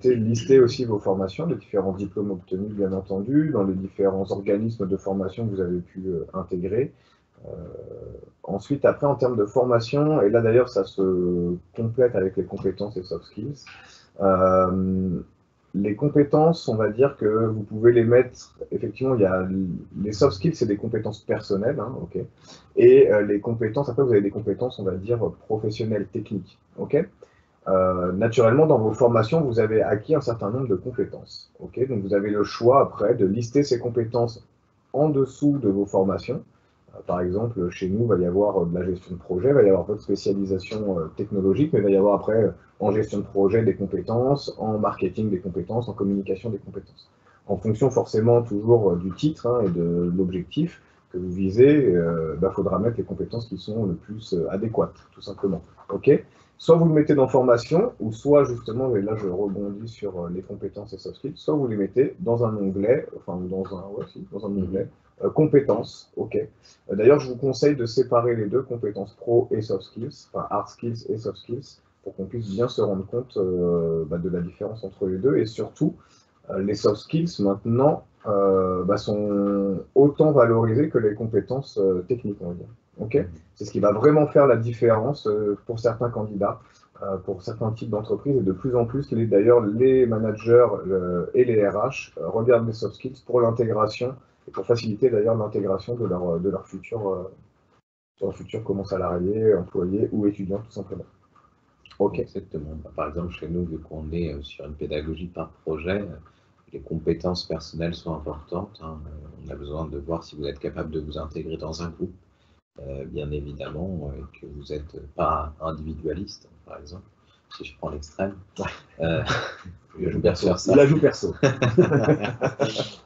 A: listez aussi vos formations, les différents diplômes obtenus, bien entendu, dans les différents organismes de formation que vous avez pu intégrer. Ensuite, après, en termes de formation, et là d'ailleurs, ça se complète avec les compétences et soft skills. Les compétences, on va dire que vous pouvez les mettre, effectivement, il y a les soft skills, c'est des compétences personnelles, hein, ok. Et les compétences, après vous avez des compétences, on va dire, professionnelles, techniques, ok. Naturellement, dans vos formations, vous avez acquis un certain nombre de compétences, ok. Donc vous avez le choix après de lister ces compétences en dessous de vos formations. Par exemple, chez nous, il va y avoir de la gestion de projet, il va y avoir votre spécialisation technologique, mais il va y avoir après en gestion de projet des compétences, en marketing des compétences, en communication des compétences. En fonction forcément toujours du titre et de l'objectif que vous visez, faudra mettre les compétences qui sont le plus adéquates, tout simplement. Ok. Soit vous le mettez dans formation, ou soit justement, et là je rebondis sur les compétences et soft skills, soit vous les mettez dans un onglet, dans un onglet, compétences, ok. D'ailleurs, je vous conseille de séparer les deux, compétences pro et soft skills, enfin hard skills et soft skills, pour qu'on puisse bien se rendre compte de la différence entre les deux. Et surtout, les soft skills maintenant sont autant valorisés que les compétences techniques, on va dire. Okay. C'est ce qui va vraiment faire la différence pour certains candidats, pour certains types d'entreprises, et de plus en plus, d'ailleurs, les managers et les RH regardent les soft skills pour l'intégration et pour faciliter d'ailleurs l'intégration de leur futur comment salarié, employé ou étudiant, tout simplement.
B: Ok. Exactement. Par exemple, chez nous, vu qu'on est sur une pédagogie par projet, les compétences personnelles sont importantes. On a besoin de voir si vous êtes capable de vous intégrer dans un groupe, bien évidemment, que vous n'êtes pas individualiste, par exemple. Si je prends l'extrême,
A: l'ajout perso.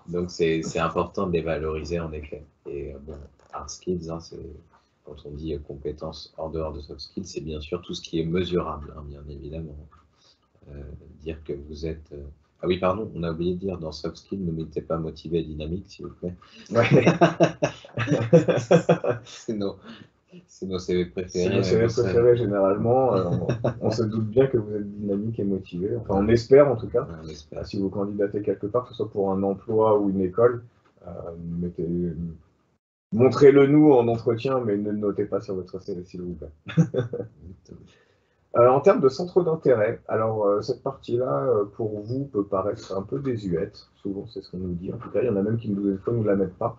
B: Donc c'est important de les valoriser en effet. Et hard skills, quand on dit compétences hors dehors de soft skills, c'est bien sûr tout ce qui est mesurable, bien évidemment. Dire que vous êtes... Ah oui, pardon, on a oublié de dire dans soft skills, ne mettez pas motivé et dynamique, s'il vous plaît. Ouais. C'est nos CV préférés.
A: C'est nos CV préférés généralement. On se doute bien que vous êtes dynamique et motivé. Enfin, on espère en tout cas. Ouais, on espère. Si vous candidatez quelque part, que ce soit pour un emploi ou une école, montrez-le nous en entretien, mais ne le notez pas sur votre CV, s'il vous plaît. En termes de centre d'intérêt, alors cette partie-là, pour vous, peut paraître un peu désuète. Souvent, c'est ce qu'on nous dit. En tout cas, il y en a même qui des fois nous la mettent pas.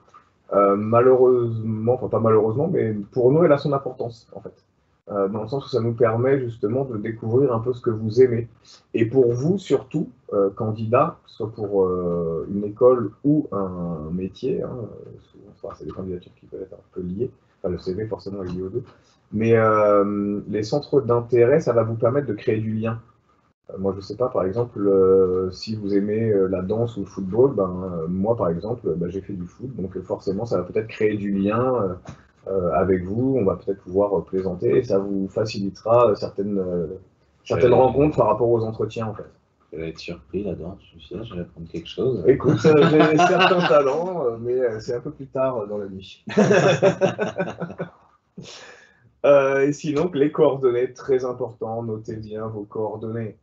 A: Malheureusement, enfin pas malheureusement, mais pour nous, elle a son importance, en fait. Dans le sens où ça nous permet justement de découvrir un peu ce que vous aimez. Et pour vous, surtout, candidat, que ce soit pour une école ou un métier, souvent, c'est des candidatures qui peuvent être un peu liées. Enfin, le CV, forcément, est lié aux deux. Mais les centres d'intérêt, ça va vous permettre de créer du lien. Moi, je ne sais pas, par exemple, si vous aimez la danse ou le football, moi, par exemple, j'ai fait du foot, donc forcément, ça va peut-être créer du lien avec vous, on va peut-être pouvoir plaisanter, et ça vous facilitera certaines rencontres par rapport aux entretiens, en fait.
B: Je vais être surpris là-dedans, je suis sûr, je vais apprendre quelque chose.
A: Écoute, j'ai certains talents, mais c'est un peu plus tard dans la nuit. Et sinon, les coordonnées, très important, notez bien vos coordonnées.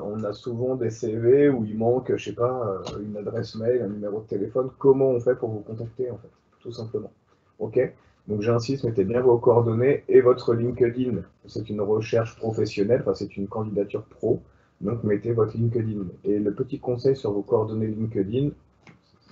A: On a souvent des CV où il manque, je sais pas, une adresse mail, un numéro de téléphone. Comment on fait pour vous contacter, en fait, tout simplement. Ok. Donc j'insiste, mettez bien vos coordonnées et votre LinkedIn. C'est une recherche professionnelle, enfin c'est une candidature pro. Donc mettez votre LinkedIn. Et le petit conseil sur vos coordonnées LinkedIn,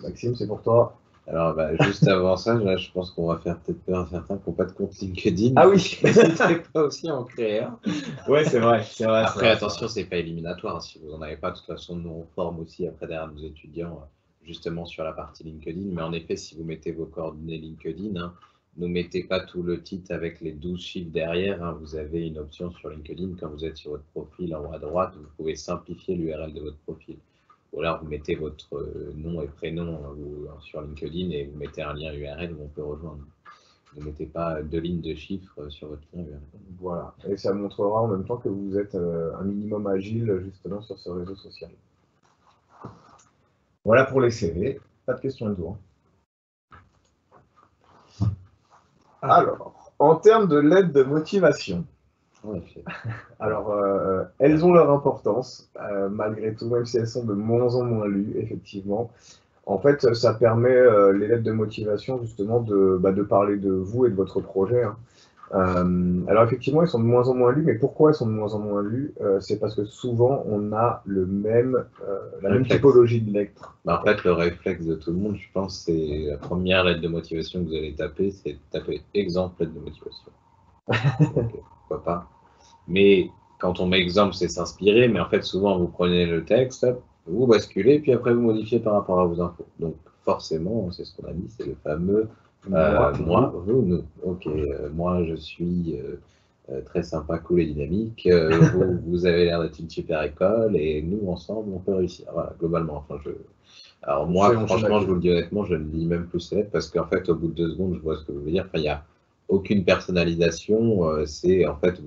A: Maxime, c'est pour toi.
B: Alors, juste avant ça, là, je pense qu'on va faire peut-être peur à certains qui n'ont pas de compte LinkedIn.
A: Ah oui.
B: N'hésitez pas aussi à en créer un.
A: Ouais, c'est vrai.
B: Après, attention, c'est pas éliminatoire. Si vous n'en avez pas, de toute façon, nous, on forme aussi après derrière nos étudiants, justement sur la partie LinkedIn. Mais en effet, si vous mettez vos coordonnées LinkedIn, hein, ne mettez pas tout le titre avec les 12 chiffres derrière. Hein. Vous avez une option sur LinkedIn, quand vous êtes sur votre profil en haut à droite, vous pouvez simplifier l'URL de votre profil. Ou alors, vous mettez votre nom et prénom sur LinkedIn et vous mettez un lien URL où on peut rejoindre. Ne mettez pas 2 lignes de chiffres sur votre lien URL.
A: Voilà, et ça montrera en même temps que vous êtes un minimum agile justement sur ce réseau social. Voilà pour les CV. Pas de questions de vous. Alors, en termes de lettres de motivation, alors elles ont leur importance, malgré tout, même si elles sont de moins en moins lues, effectivement. En fait, ça permet, les lettres de motivation, justement, de parler de vous et de votre projet. Hein. Alors effectivement, elles sont de moins en moins lues, mais pourquoi elles sont de moins en moins lues? C'est parce que souvent, on a la même typologie de lettres.
B: En fait, le réflexe de tout le monde, je pense, c'est la première lettre de motivation que vous allez taper, c'est taper exemple lettre de motivation. Donc, pourquoi pas. Mais quand on met exemple, c'est s'inspirer, mais en fait, souvent, vous prenez le texte, vous basculez, puis après, vous modifiez par rapport à vos infos. Donc, forcément, c'est ce qu'on a dit, c'est le fameux moi, vous, nous. Ok, moi, je suis très sympa, cool et dynamique. Vous avez l'air d'être une super école, et nous, ensemble, on peut réussir. Voilà, globalement. Enfin, alors moi, franchement, je vous le dis honnêtement, je ne lis même plus ces lettres, parce qu'en fait, au bout de 2 secondes, je vois ce que vous voulez dire. Enfin, il n'y a aucune personnalisation. C'est en fait,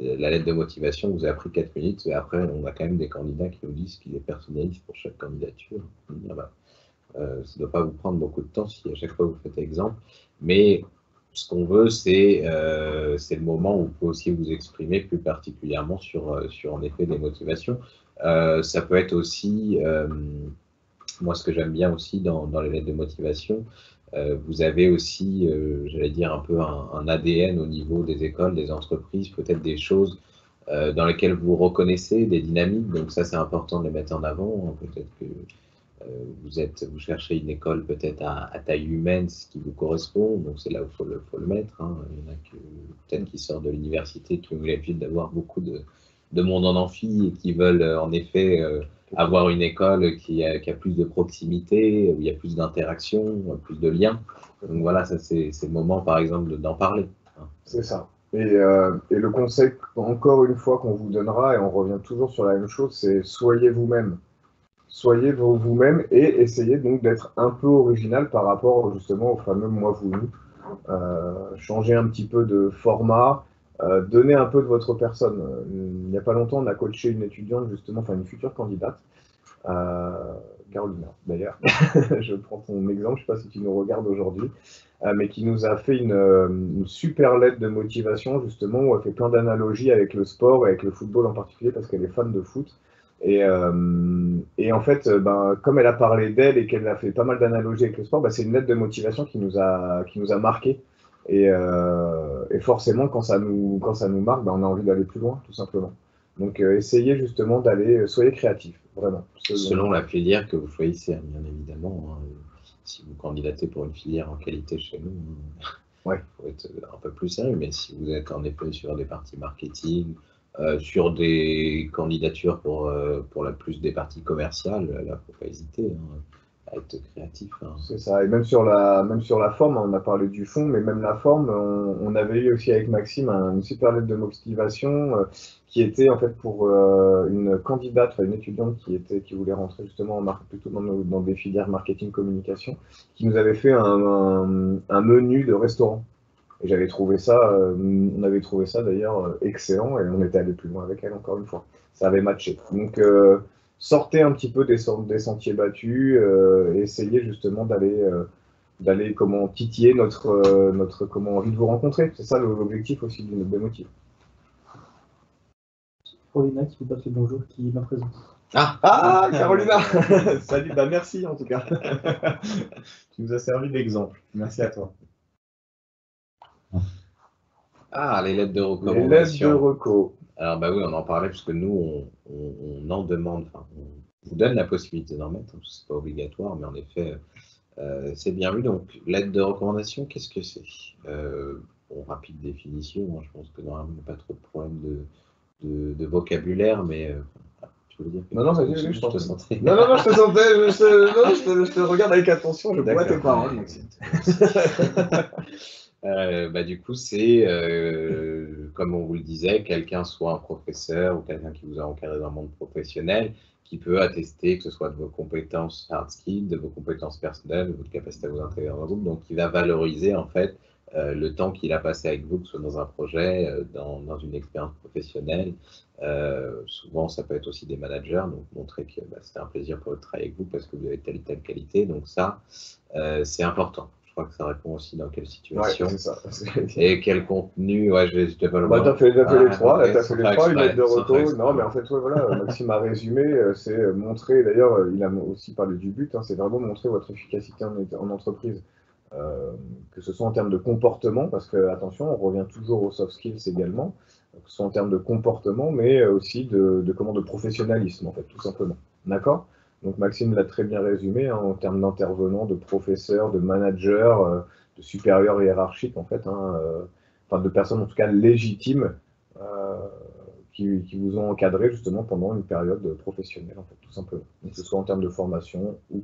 B: la lettre de motivation, vous avez pris 4 minutes, et après, on a quand même des candidats qui nous disent qu'ils les personnalisent pour chaque candidature. Ça ne doit pas vous prendre beaucoup de temps si à chaque fois vous faites exemple. Mais ce qu'on veut, c'est le moment où vous pouvez aussi vous exprimer plus particulièrement sur en effet des motivations. Ça peut être aussi, moi ce que j'aime bien aussi dans les lettres de motivation, vous avez aussi, j'allais dire, un peu un ADN au niveau des écoles, des entreprises, peut-être des choses dans lesquelles vous reconnaissez, des dynamiques. Donc ça, c'est important de les mettre en avant. Peut-être que vous cherchez une école peut-être à taille humaine, ce qui vous correspond, donc c'est là où il faut le mettre. Hein. Il y en a peut-être qui sortent de l'université, qui ont eu l'habitude d'avoir beaucoup de monde en amphi et qui veulent en effet avoir une école qui a plus de proximité, où il y a plus d'interaction, plus de liens. Donc voilà, ça c'est le moment par exemple d'en parler. Hein.
A: C'est ça. Et le conseil, encore une fois, qu'on vous donnera, et on revient toujours sur la même chose, c'est soyez vous-même. Soyez vous-même et essayez donc d'être un peu original par rapport justement au fameux moi, vous, nous. Changez un petit peu de format, donnez un peu de votre personne. Il n'y a pas longtemps, on a coaché une étudiante justement, enfin une future candidate, Carolina d'ailleurs, je prends ton exemple, je ne sais pas si tu nous regardes aujourd'hui, mais qui nous a fait une super lettre de motivation justement où elle fait plein d'analogies avec le sport et avec le football en particulier parce qu'elle est fan de foot. Et en fait, comme elle a parlé d'elle et qu'elle a fait pas mal d'analogies avec le sport, c'est une lettre de motivation qui nous a marqué. Et forcément, quand ça nous marque, on a envie d'aller plus loin, tout simplement. Donc, essayez justement soyez créatifs, vraiment.
B: Selon la filière que vous choisissez, bien évidemment. Hein, si vous candidatez pour une filière en qualité chez nous,
A: ouais.
B: faut être un peu plus sérieux. Mais si vous êtes en effet sur des parties marketing, sur des candidatures pour la plus des parties commerciales, là, il ne faut pas hésiter à être créatif. Hein.
A: C'est ça, et même sur la forme, on a parlé du fond, mais même la forme, on avait eu aussi avec Maxime une super lettre de motivation qui était en fait pour une candidate, enfin une étudiante qui voulait rentrer justement plutôt dans des filières marketing communication, qui nous avait fait un menu de restaurant. Et j'avais trouvé ça, on avait trouvé ça d'ailleurs excellent et on était allé plus loin avec elle encore une fois. Ça avait matché. Donc sortez un petit peu des sentiers battus, essayez justement d'aller comment titiller notre envie de vous rencontrer. C'est ça l'objectif aussi d'une des motifs.
C: Carolina qui vous passe le bonjour, qui est ma présence.
A: Ah Carolina salut, merci en tout cas. Tu nous as servi d'exemple. Merci à toi.
B: Ah, les lettres de recommandation.
A: Les lettres de reco.
B: Alors oui, on en parlait parce que nous, on en demande, enfin, vous donne la possibilité d'en mettre, c'est pas obligatoire, mais en effet, c'est bien vu. Donc, l'aide de recommandation, qu'est-ce que c'est? Bon, rapide définition, je pense que normalement, il n'y a pas trop de problème de vocabulaire, mais tu veux dire que
A: Non, vas-y,
B: je
A: t'en
B: te
A: prie.
B: sentais.
A: Non, je te sentais, je te regarde avec attention, je bois tes paroles, Maxime.
B: Du coup, c'est, comme on vous le disait, quelqu'un soit un professeur ou quelqu'un qui vous a encadré dans le monde professionnel, qui peut attester que ce soit de vos compétences hard skills, de vos compétences personnelles, de votre capacité à vous intégrer dans un groupe, donc qui va valoriser en fait le temps qu'il a passé avec vous, que ce soit dans un projet, dans une expérience professionnelle. Souvent, ça peut être aussi des managers, donc montrer que c'était un plaisir pour eux de travailler avec vous parce que vous avez telle et telle qualité. Donc ça, c'est important. Je crois que ça répond aussi dans quelle situation.
A: Ouais, c'est ça.
B: Et quel contenu, je vais pas le
A: voir. T'as fait les trois, une lettre de reco. Non, mais en fait, voilà, Maxime a résumé, c'est montrer, d'ailleurs, il a aussi parlé du but, c'est vraiment montrer votre efficacité en entreprise. Que ce soit en termes de comportement, parce que, attention, on revient toujours aux soft skills également, que ce soit en termes de comportement, mais aussi de professionnalisme, en fait, tout simplement. D'accord? Donc Maxime l'a très bien résumé, en termes d'intervenants, de professeurs, de managers, de supérieurs hiérarchiques, en fait, enfin de personnes en tout cas légitimes qui vous ont encadré justement pendant une période professionnelle, en fait, tout simplement. Donc, que ce soit en termes de formation ou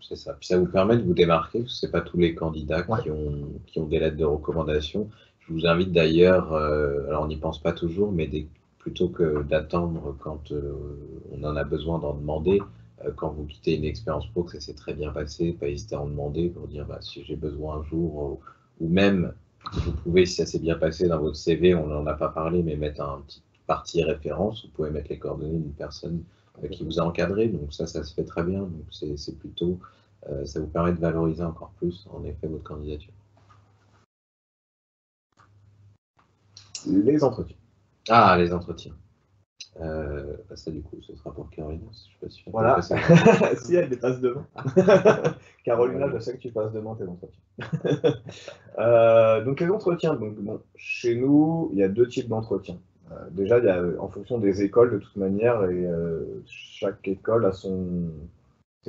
B: c'est ça. Puis ça vous permet de vous démarquer, parce que ce n'est pas tous les candidats qui ont des lettres de recommandation. Je vous invite d'ailleurs, alors on n'y pense pas toujours, mais plutôt que d'attendre quand on en a besoin d'en demander, quand vous quittez une expérience pro, que ça s'est très bien passé, pas hésiter à en demander pour dire si j'ai besoin un jour, ou même vous pouvez, si ça s'est bien passé dans votre CV, on n'en a pas parlé, mais mettre un petit partie référence, vous pouvez mettre les coordonnées d'une personne qui vous a encadré, donc ça se fait très bien, donc c'est plutôt, ça vous permet de valoriser encore plus, en effet, votre candidature.
A: Les entretiens.
B: Ah, les entretiens. Ça, du coup, ce sera pour Carolina, je suis pas sûr.
A: Voilà. Si elle dépasse devant. Carolina, je sais que tu passes devant tes entretiens. Donc les entretiens, chez nous, il y a deux types d'entretiens. Déjà, il y a, en fonction des écoles de toute manière, et chaque école a ses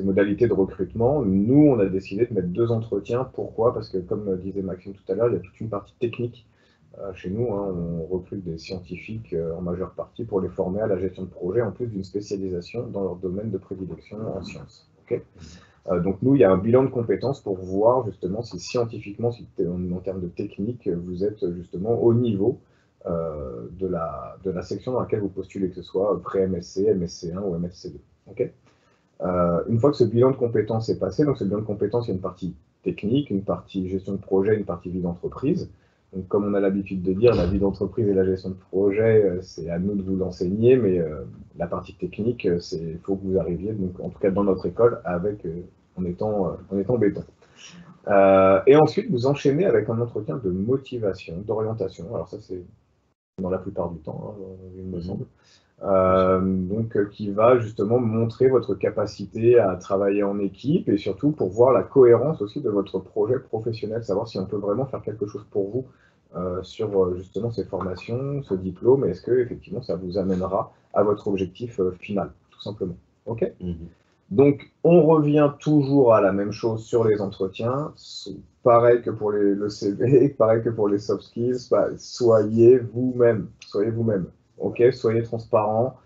A: modalités de recrutement. Nous, on a décidé de mettre deux entretiens. Pourquoi? Parce que, comme disait Maxime tout à l'heure, il y a toute une partie technique. Chez nous, on recrute des scientifiques en majeure partie pour les former à la gestion de projet, en plus d'une spécialisation dans leur domaine de prédilection en sciences. Okay, donc nous, il y a un bilan de compétences pour voir justement si scientifiquement, en termes de technique, vous êtes justement au niveau de la section dans laquelle vous postulez, que ce soit pré-MSC, MSC1 ou MSC2. Okay, une fois que ce bilan de compétences est passé, donc ce bilan de compétences, il y a une partie technique, une partie gestion de projet, une partie vie d'entreprise. Donc, comme on a l'habitude de dire, la vie d'entreprise et la gestion de projet, c'est à nous de vous l'enseigner, mais la partie technique, il faut que vous arriviez, donc, en tout cas dans notre école, en étant béton. Et ensuite, vous enchaînez avec un entretien de motivation, d'orientation. Alors ça, c'est dans la plupart du temps, il me semble. Qui va justement montrer votre capacité à travailler en équipe et surtout pour voir la cohérence aussi de votre projet professionnel, savoir si on peut vraiment faire quelque chose pour vous sur justement ces formations, ce diplôme, et est-ce que effectivement ça vous amènera à votre objectif final, tout simplement. Ok. Donc on revient toujours à la même chose sur les entretiens, pareil que pour le CV, pareil que pour les soft skills, soyez vous-même. Ok, soyez transparent,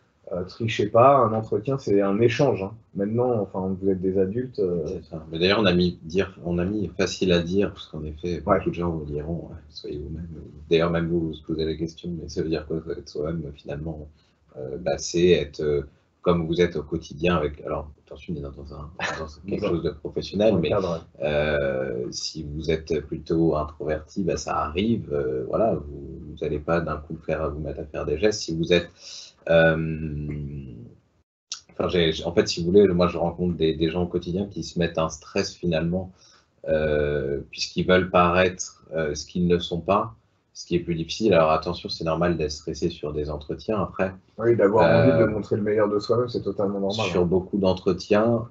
A: trichez pas. Un entretien, c'est un échange. Maintenant, enfin, vous êtes des adultes.
B: C'est ça. Mais d'ailleurs, on a mis facile à dire, parce qu'en effet, beaucoup de gens vous diront, soyez vous-même. D'ailleurs, même vous posez la question, mais ça veut dire quoi être soi-même finalement? C'est être comme vous êtes au quotidien avec. Alors, attention, on est dans quelque chose de professionnel, mais si vous êtes plutôt introverti, ça arrive. Voilà, vous n'allez pas d'un coup vous mettre à faire des gestes. Si vous êtes en fait, si vous voulez, moi je rencontre des gens au quotidien qui se mettent un stress finalement, puisqu'ils veulent paraître ce qu'ils ne sont pas, ce qui est plus difficile. Alors attention, c'est normal d'être stressé sur des entretiens après.
A: Oui, d'avoir envie de montrer le meilleur de soi-même, c'est totalement normal.
B: Sur beaucoup d'entretiens,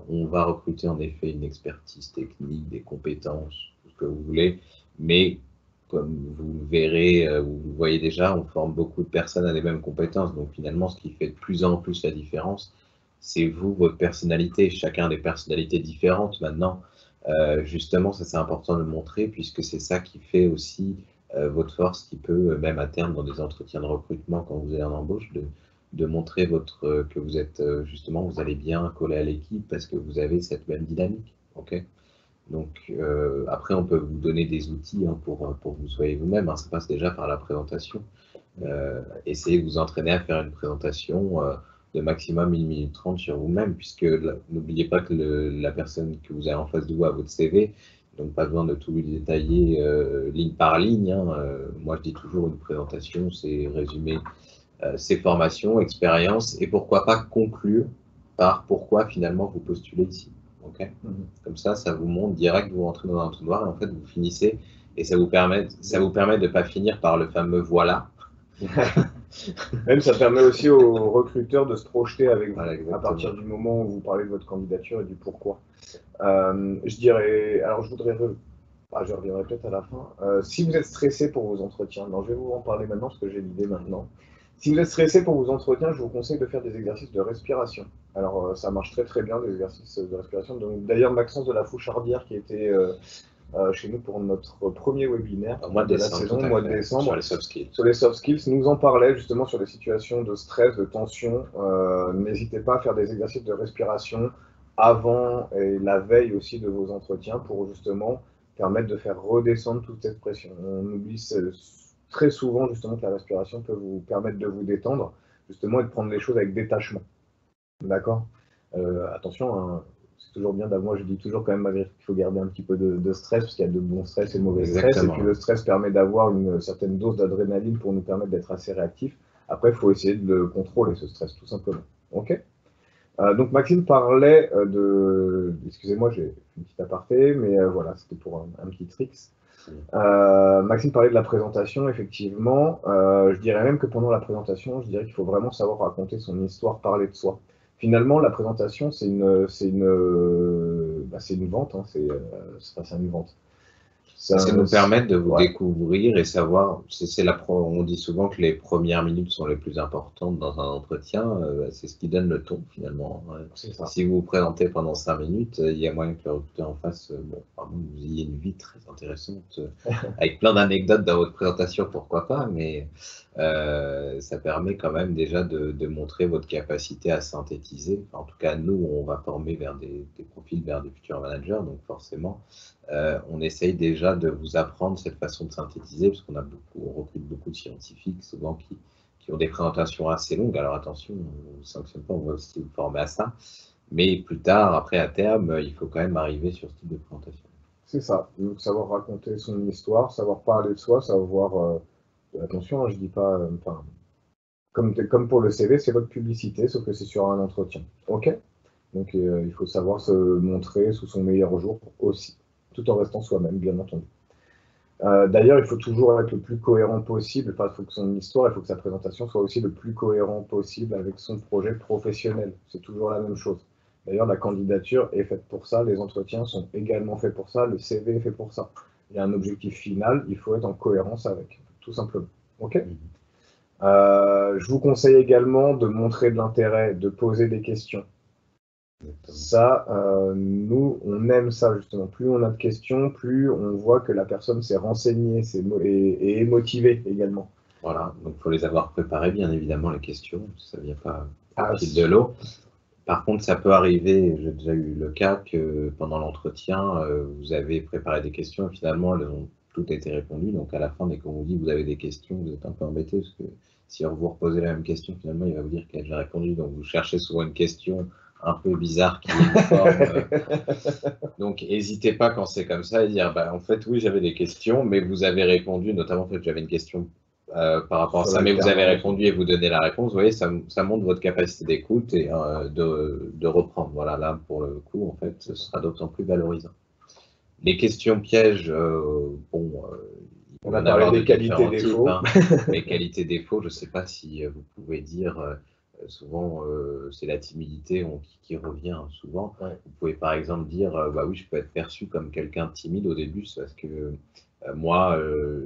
B: on va recruter en effet une expertise technique, des compétences, tout ce que vous voulez, mais comme vous le verrez, vous le voyez déjà, on forme beaucoup de personnes à les mêmes compétences. Donc finalement, ce qui fait de plus en plus la différence, c'est vous, votre personnalité, chacun a des personnalités différentes maintenant. Justement, ça c'est important de le montrer puisque c'est ça qui fait aussi votre force qui peut, même à terme dans des entretiens de recrutement quand vous allez en embauche, de montrer que vous êtes justement, vous allez bien coller à l'équipe parce que vous avez cette même dynamique. Ok. Donc après, on peut vous donner des outils hein, pour que vous soyez vous-même. Hein, ça passe déjà par la présentation. Essayez de vous entraîner à faire une présentation de maximum 1 minute 30 sur vous-même, puisque n'oubliez pas que la personne que vous avez en face de vous a votre CV, donc pas besoin de tout lui détailler ligne par ligne. Hein. Moi, je dis toujours une présentation, c'est résumer ses formations, expériences, et pourquoi pas conclure par pourquoi finalement vous postulez ici. Okay. Comme ça vous montre direct, vous rentrez dans un entonnoir et en fait vous finissez, et ça vous permet de ne pas finir par le fameux voilà.
A: Même ça permet aussi aux recruteurs de se projeter avec vous,
B: voilà,
A: à partir du moment où vous parlez de votre candidature et du pourquoi. Je dirais, alors je reviendrai peut-être à la fin. Si vous êtes stressé pour vos entretiens, je vais vous en parler maintenant parce que j'ai l'idée maintenant. Si vous êtes stressé pour vos entretiens, je vous conseille de faire des exercices de respiration. Alors ça marche très très bien, des exercices de respiration. D'ailleurs, Maxence de la Fouchardière qui était chez nous pour notre premier webinaire
B: de la saison,
A: mois de décembre,
B: sur les soft skills.
A: Sur les soft skills, nous en parlait justement sur les situations de stress, de tension. N'hésitez pas à faire des exercices de respiration avant et la veille aussi de vos entretiens pour justement permettre de faire redescendre toute cette pression. On oublie très souvent justement que la respiration peut vous permettre de vous détendre justement et de prendre les choses avec détachement. D'accord. Attention, hein, c'est toujours bien d'avoir, moi je dis toujours quand même qu'il faut garder un petit peu de stress, parce qu'il y a de bons stress et de mauvais stress, et puis le stress permet d'avoir une certaine dose d'adrénaline pour nous permettre d'être assez réactifs. Après, il faut essayer de le contrôler, ce stress, tout simplement. Ok. Donc Maxime parlait excusez-moi, j'ai une petite aparté, mais voilà, c'était pour un petit tricks. Maxime parlait de la présentation, effectivement. Je dirais même que pendant la présentation, je dirais qu'il faut vraiment savoir raconter son histoire, parler de soi. Finalement, la présentation, c'est une vente. Hein, c'est une vente.
B: Ça nous permet de vous découvrir et savoir. On dit souvent que les premières minutes sont les plus importantes dans un entretien. C'est ce qui donne le ton finalement. Si vous vous présentez pendant 5 minutes, il y a moyen que le recruteur en face, vous ayez une vie très intéressante avec plein d'anecdotes dans votre présentation, pourquoi pas, mais ça permet quand même déjà de montrer votre capacité à synthétiser. Enfin, en tout cas, nous, on va former vers des profils vers des futurs managers, donc forcément, on essaye déjà de vous apprendre cette façon de synthétiser, parce qu'on recrute beaucoup de scientifiques, souvent qui ont des présentations assez longues. Alors attention, on ne sanctionne pas, on va aussi vous former à ça. Mais plus tard, après à terme, il faut quand même arriver sur ce type de présentation.
A: C'est ça, donc savoir raconter son histoire, savoir parler de soi, savoir... attention, je dis pas... comme pour le CV, c'est votre publicité, sauf que c'est sur un entretien. Ok. Donc il faut savoir se montrer sous son meilleur jour aussi, tout en restant soi-même, bien entendu. D'ailleurs, il faut toujours être le plus cohérent possible. Enfin, il faut que son histoire, il faut que sa présentation soit aussi le plus cohérent possible avec son projet professionnel. C'est toujours la même chose. D'ailleurs, la candidature est faite pour ça, les entretiens sont également faits pour ça, le CV est fait pour ça. Il y a un objectif final, il faut être en cohérence avec, tout simplement. Ok. Je vous conseille également de montrer de l'intérêt, de poser des questions. Ça, nous, on aime ça justement. Plus on a de questions, plus on voit que la personne s'est renseignée et est motivée également.
B: Voilà, donc il faut les avoir préparées, bien évidemment, les questions. Ça ne vient pas au fil de l'eau. Par contre, ça peut arriver, j'ai déjà eu le cas, que pendant l'entretien, vous avez préparé des questions et finalement, elles ont toutes été répondues. Donc à la fin, dès qu'on vous dit que vous avez des questions, vous êtes un peu embêté parce que si vous reposez la même question, finalement, il va vous dire qu'elle a déjà répondu. Donc vous cherchez souvent une question un peu bizarre qui est uniforme. Donc n'hésitez pas quand c'est comme ça à dire en fait, oui, j'avais des questions, mais vous avez répondu, notamment en fait, j'avais une question par rapport à ça, mais vous avez répondu et vous donnez la réponse. Vous voyez, ça montre votre capacité d'écoute et de reprendre. Voilà, là, pour le coup, en fait, ce sera d'autant plus valorisant. Les questions pièges,
A: on a parlé des qualités-défauts.
B: Hein. Les qualités-défauts, je ne sais pas si vous pouvez dire, souvent, c'est la timidité qui revient souvent. Ouais. Vous pouvez par exemple dire, oui, je peux être perçu comme quelqu'un de timide au début, c'est parce que moi,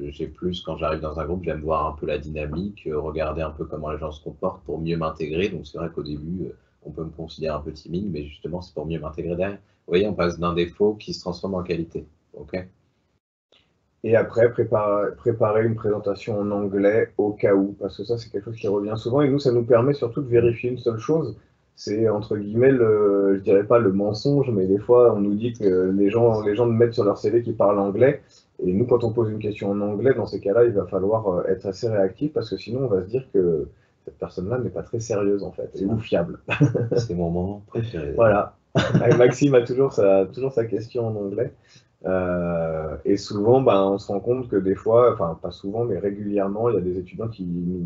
B: j'ai plus, quand j'arrive dans un groupe, j'aime voir un peu la dynamique, regarder un peu comment les gens se comportent pour mieux m'intégrer. Donc c'est vrai qu'au début, on peut me considérer un peu timide, mais justement, c'est pour mieux m'intégrer derrière. Vous voyez, on passe d'un défaut qui se transforme en qualité. OK?
A: Et après, préparer une présentation en anglais au cas où, parce que ça, c'est quelque chose qui revient souvent. Et nous, ça nous permet surtout de vérifier une seule chose. C'est, entre guillemets, je dirais pas le mensonge, mais des fois, on nous dit que les gens nous mettent sur leur CV qu'ils parlent anglais. Et nous, quand on pose une question en anglais, dans ces cas-là, il va falloir être assez réactif, parce que sinon, on va se dire que cette personne-là n'est pas très sérieuse, en fait, ou fiable.
B: C'est mon moment préféré.
A: Voilà. Et Maxime a toujours sa question en anglais. Et souvent, on se rend compte que des fois, enfin pas souvent, mais régulièrement, il y a des étudiants qui nous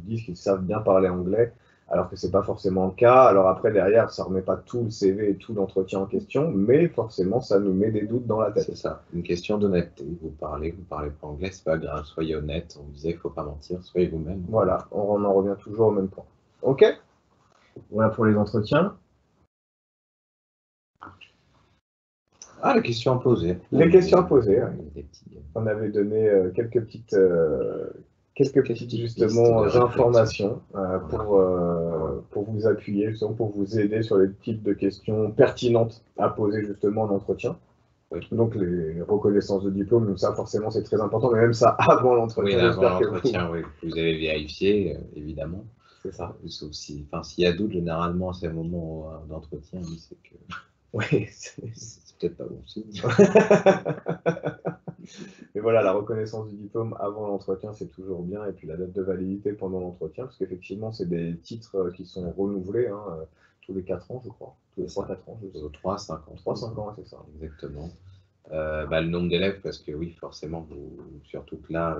A: disent qu'ils savent bien parler anglais, alors que c'est pas forcément le cas. Alors après, derrière, ça remet pas tout le CV et tout l'entretien en question, mais forcément, ça nous met des doutes dans la tête.
B: C'est ça, une question d'honnêteté. Vous parlez pas anglais, c'est pas grave, soyez honnête. On vous disait qu'il faut pas mentir, soyez vous-même.
A: Voilà, on en revient toujours au même point. Ok? Voilà pour les entretiens.
B: Ah, les questions à poser.
A: Les questions à poser,
B: ouais.
A: On avait donné quelques petites justement informations pour vous appuyer, justement pour vous aider sur les types de questions pertinentes à poser justement en entretien. Oui. Donc les reconnaissances de diplôme, ça forcément c'est très important, mais même ça avant l'entretien.
B: Oui, avant l'entretien, oui. Vous avez vérifié, évidemment.
A: C'est ça.
B: Sauf si, s'il y a doute, généralement, c'est un moment d'entretien, c'est que.
A: Oui,
B: c'est peut-être pas bon signe.
A: Mais voilà, la reconnaissance du diplôme avant l'entretien, c'est toujours bien. Et puis la date de validité pendant l'entretien, parce qu'effectivement, c'est des titres qui sont renouvelés tous les 4 ans, je crois. Tous les 3-4 ans.
B: 3-5 ans.
A: 3-5 ans, c'est ça.
B: Exactement. Le nombre d'élèves, parce que oui, forcément, surtout que là,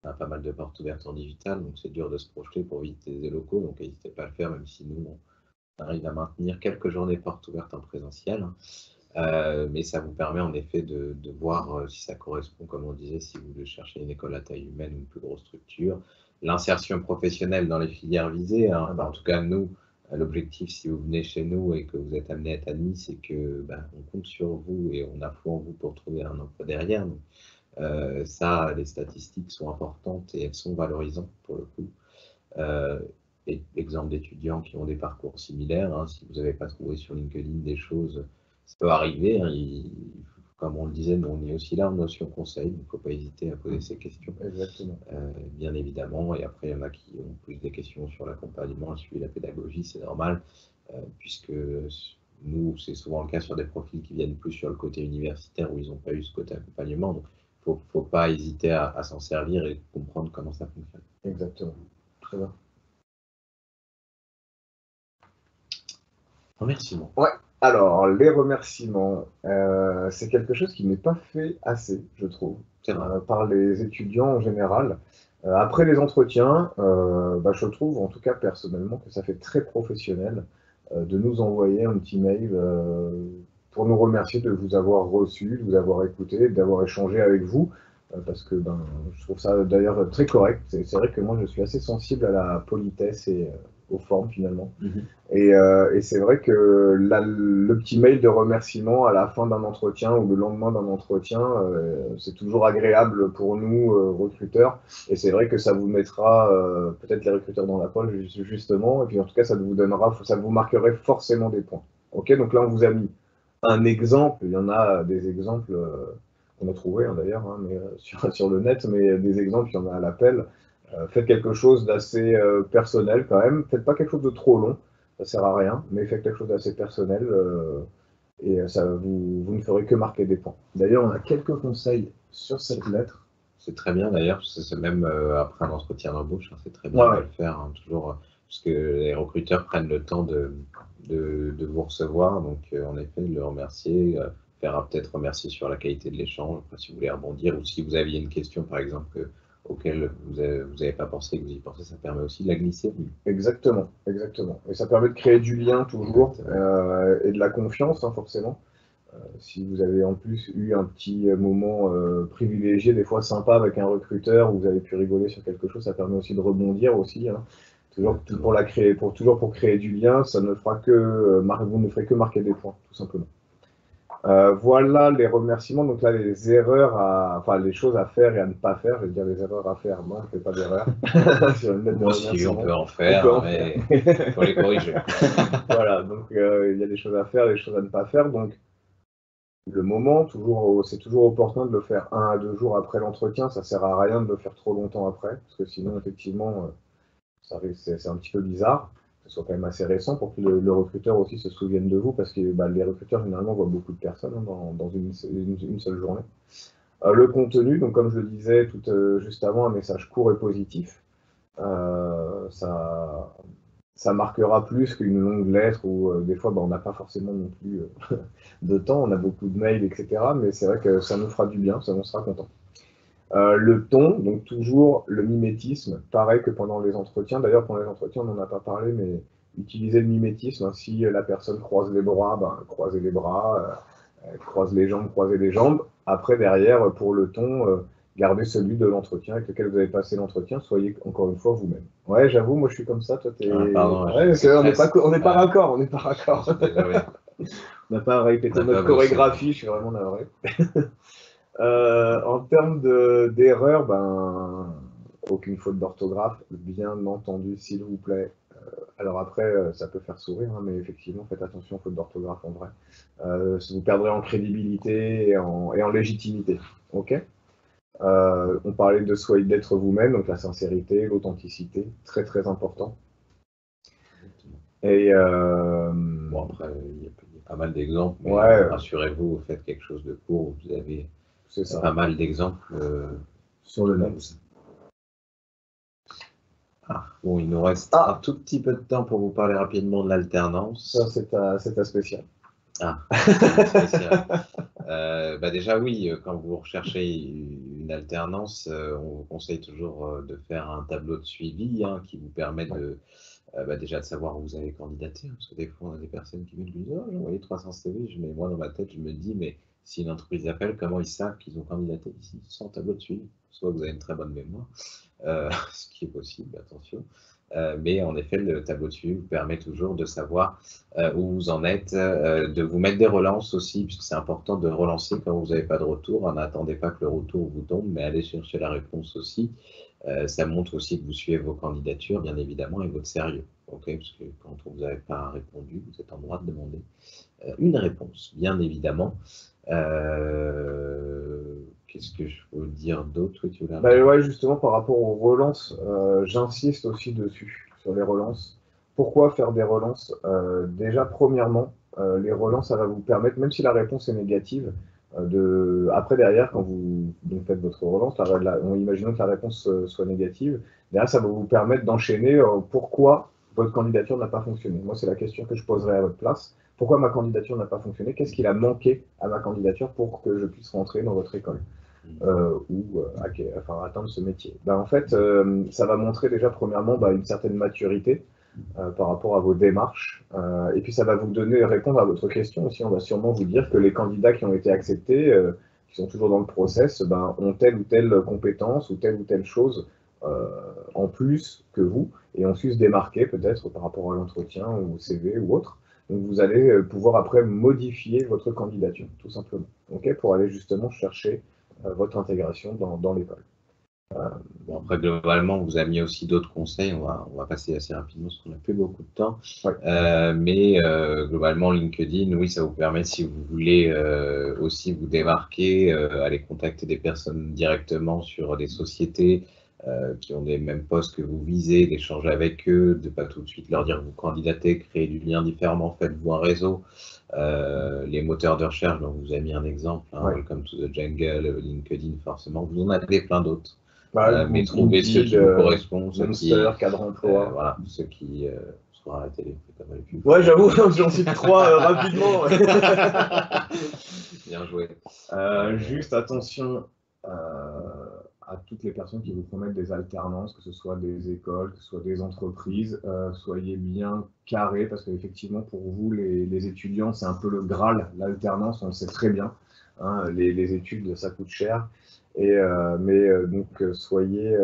B: on a pas mal de portes ouvertes en digital, donc c'est dur de se projeter pour visiter des locaux, donc n'hésitez pas à le faire, même si nous, on arrive à maintenir quelques journées portes ouvertes en présentiel. Mais ça vous permet en effet de voir si ça correspond, comme on disait, si vous voulez chercher une école à taille humaine ou une plus grosse structure. L'insertion professionnelle dans les filières visées, en tout cas nous, l'objectif si vous venez chez nous et que vous êtes amené à être admis, c'est que on compte sur vous et on a foi en vous pour trouver un emploi derrière. Donc, ça, les statistiques sont importantes et elles sont valorisantes pour le coup. Exemple d'étudiants qui ont des parcours similaires, si vous n'avez pas trouvé sur LinkedIn des choses, ça peut arriver, comme on le disait, nous on est aussi là en notion conseil, donc il ne faut pas hésiter à poser ces questions.
A: Exactement.
B: Bien évidemment, et après il y en a qui ont plus des questions sur l'accompagnement, le suivi de la pédagogie, c'est normal, puisque nous c'est souvent le cas sur des profils qui viennent plus sur le côté universitaire où ils n'ont pas eu ce côté accompagnement, donc il ne faut pas hésiter à s'en servir et comprendre comment ça fonctionne.
A: Exactement, très bien.
B: Remerciements.
A: Ouais. Alors, les remerciements, c'est quelque chose qui n'est pas fait assez, je trouve, par les étudiants en général. Après les entretiens, je trouve, en tout cas personnellement, que ça fait très professionnel de nous envoyer un petit mail pour nous remercier de vous avoir reçu, de vous avoir écouté, d'avoir échangé avec vous, parce que je trouve ça d'ailleurs très correct. C'est vrai que moi, je suis assez sensible à la politesse et aux formes finalement. Et c'est vrai que le petit mail de remerciement à la fin d'un entretien ou le lendemain d'un entretien, c'est toujours agréable pour nous, recruteurs. Et c'est vrai que ça vous mettra peut-être les recruteurs dans la poche, justement. Et puis en tout cas, ça vous marquerait forcément des points. Ok, donc là, on vous a mis un exemple. Il y en a des exemples qu'on a trouvés d'ailleurs, mais sur le net, mais des exemples, il y en a à l'appel. Faites quelque chose d'assez personnel quand même. Faites pas quelque chose de trop long, ça sert à rien, mais faites quelque chose d'assez personnel et ça, vous ne ferez que marquer des points. D'ailleurs, on a quelques conseils sur cette lettre.
B: C'est très bien d'ailleurs, c'est même après un entretien d'embauche, c'est très bien de le faire, toujours, parce que les recruteurs prennent le temps de vous recevoir, donc en effet, de le remercier, faire peut-être remercier sur la qualité de l'échange, si vous voulez rebondir, ou si vous aviez une question par exemple auquel vous n'avez pas pensé, que vous y pensez, ça permet aussi de la glisser.
A: Exactement, exactement. Et ça permet de créer du lien toujours, et de la confiance, forcément. Si vous avez en plus eu un petit moment privilégié, des fois sympa avec un recruteur, où vous avez pu rigoler sur quelque chose, ça permet aussi de rebondir aussi. Toujours pour créer du lien, ça ne fera que vous ne ferez que marquer des points, tout simplement. Voilà les remerciements. Donc là, les erreurs, enfin les choses à faire et à ne pas faire. Je vais dire les erreurs à faire. Moi, je ne fais pas d'erreur. Sur une lettre de
B: Moi aussi, on
A: remerciement.
B: peut en
A: On
B: faire,
A: peut en
B: mais
A: faire.
B: il faut les corriger.
A: Voilà, donc il y a des choses à faire, des choses à ne pas faire. Donc le moment, c'est toujours opportun de le faire 1 à 2 jours après l'entretien. Ça sert à rien de le faire trop longtemps après, parce que sinon, effectivement, c'est un petit peu bizarre. Que ce soit quand même assez récent pour que le recruteur aussi se souvienne de vous, parce que bah, les recruteurs généralement voient beaucoup de personnes hein, dans une seule journée. Le contenu, donc comme je le disais juste avant, un message court et positif. Ça marquera plus qu'une longue lettre où des fois bah, on n'a pas forcément non plus de temps, on a beaucoup de mails, etc. Mais c'est vrai que ça nous fera du bien, ça on sera content. Le ton, donc toujours le mimétisme, pareil que pendant les entretiens. D'ailleurs, pendant les entretiens, on n'en a pas parlé, mais utiliser le mimétisme. Hein, si la personne croise les bras, ben, croisez les bras, croise les jambes, croisez les jambes. Après, derrière, pour le ton, gardez celui de l'entretien avec lequel vous avez passé l'entretien. Soyez encore une fois vous-même. Ouais, j'avoue, moi je suis comme ça. Toi, t'es.
B: Ah, pardon,
A: Ouais, on n'est pas raccord, on n'est pas raccord.
B: Désolé.
A: On n'a pas répété
B: On a
A: notre
B: pas bossé.
A: chorégraphie, je suis vraiment navré. En termes d'erreurs, ben, aucune faute d'orthographe, bien entendu, s'il vous plaît. Alors après, ça peut faire sourire, hein, mais effectivement, faites attention aux fautes d'orthographe en vrai. Vous perdrez en crédibilité et en légitimité. Ok. On parlait d'être vous-même, donc la sincérité, l'authenticité, très très important. Et
B: Bon, après, il y a pas mal d'exemples, mais
A: ouais,
B: rassurez-vous, vous faites quelque chose de court, vous avez
A: c'est ça.
B: pas mal d'exemples
A: Sur le net.
B: Bon, il nous reste un tout petit peu de temps pour vous parler rapidement de l'alternance.
A: Ça, c'est ta spécial.
B: Ah, spécial. Bah déjà oui, quand vous recherchez une alternance, on vous conseille toujours de faire un tableau de suivi hein, qui vous permet de déjà de savoir où vous avez candidaté, hein, parce que des fois on a des personnes qui me disent oh, j'ai envoyé 300 CV, mais moi dans ma tête je me dis mais si une entreprise appelle, comment ils savent qu'ils ont candidaté ici sans tableau de suivi? Soit vous avez une très bonne mémoire, ce qui est possible, attention. Mais en effet, le tableau de suivi vous permet toujours de savoir où vous en êtes, de vous mettre des relances aussi, puisque c'est important de relancer quand vous n'avez pas de retour. N'attendez pas que le retour vous tombe, mais allez chercher la réponse aussi. Ça montre aussi que vous suivez vos candidatures, bien évidemment, et votre sérieux. Okay, parce que quand vous n'avez pas répondu, vous êtes en droit de demander une réponse, bien évidemment. Qu'est-ce que je peux dire d'autre? Oui, tu
A: bah, ouais, justement, par rapport aux relances, j'insiste aussi dessus, sur les relances. Pourquoi faire des relances? Déjà, premièrement, les relances, ça va vous permettre, même si la réponse est négative, après, derrière, quand vous donc, faites votre relance, imaginons que la réponse soit négative, derrière, ça va vous permettre d'enchaîner pourquoi votre candidature n'a pas fonctionné. Moi, c'est la question que je poserai à votre place. Pourquoi ma candidature n'a pas fonctionné? Qu'est-ce qu'il a manqué à ma candidature pour que je puisse rentrer dans votre école? Atteindre ce métier. En fait, ça va montrer déjà premièrement une certaine maturité par rapport à vos démarches, et puis ça va vous donner répondre à votre question aussi. On va sûrement vous dire que les candidats qui ont été acceptés, qui sont toujours dans le process, ont telle ou telle compétence ou telle chose en plus que vous, et ont su se démarquer peut-être par rapport à l'entretien ou au CV ou autre. Donc vous allez pouvoir après modifier votre candidature, tout simplement, pour aller justement chercher votre intégration dans l'école.
B: Bon, après, globalement, on vous a mis aussi d'autres conseils. On va passer assez rapidement parce qu'on n'a plus beaucoup de temps.
A: Ouais.
B: Mais globalement, LinkedIn, oui, ça vous permet, si vous voulez aussi vous démarquer, aller contacter des personnes directement sur des sociétés qui ont les mêmes postes que vous visez, d'échanger avec eux, de pas tout de suite leur dire que vous candidatez, créer du lien différemment, faites-vous un réseau. Les moteurs de recherche, dont vous avez mis un exemple, hein,
A: Ouais.
B: Welcome to the Jungle, LinkedIn, forcément, vous en avez plein d'autres. Mais
A: Indeed,
B: trouvez ce qui vous correspond, ce
A: Monster, Cadre Emploi.
B: voilà, ceux qui seront à la télé.
A: Ouais, j'avoue, j'en cite 3 rapidement.
B: Bien joué.
A: Juste attention à toutes les personnes qui vous promettent des alternances, que ce soit des écoles, que ce soit des entreprises. Soyez bien carrés, parce qu'effectivement, pour vous, les étudiants, c'est un peu le Graal, l'alternance, on le sait très bien. Hein, les études, ça coûte cher. Donc, soyez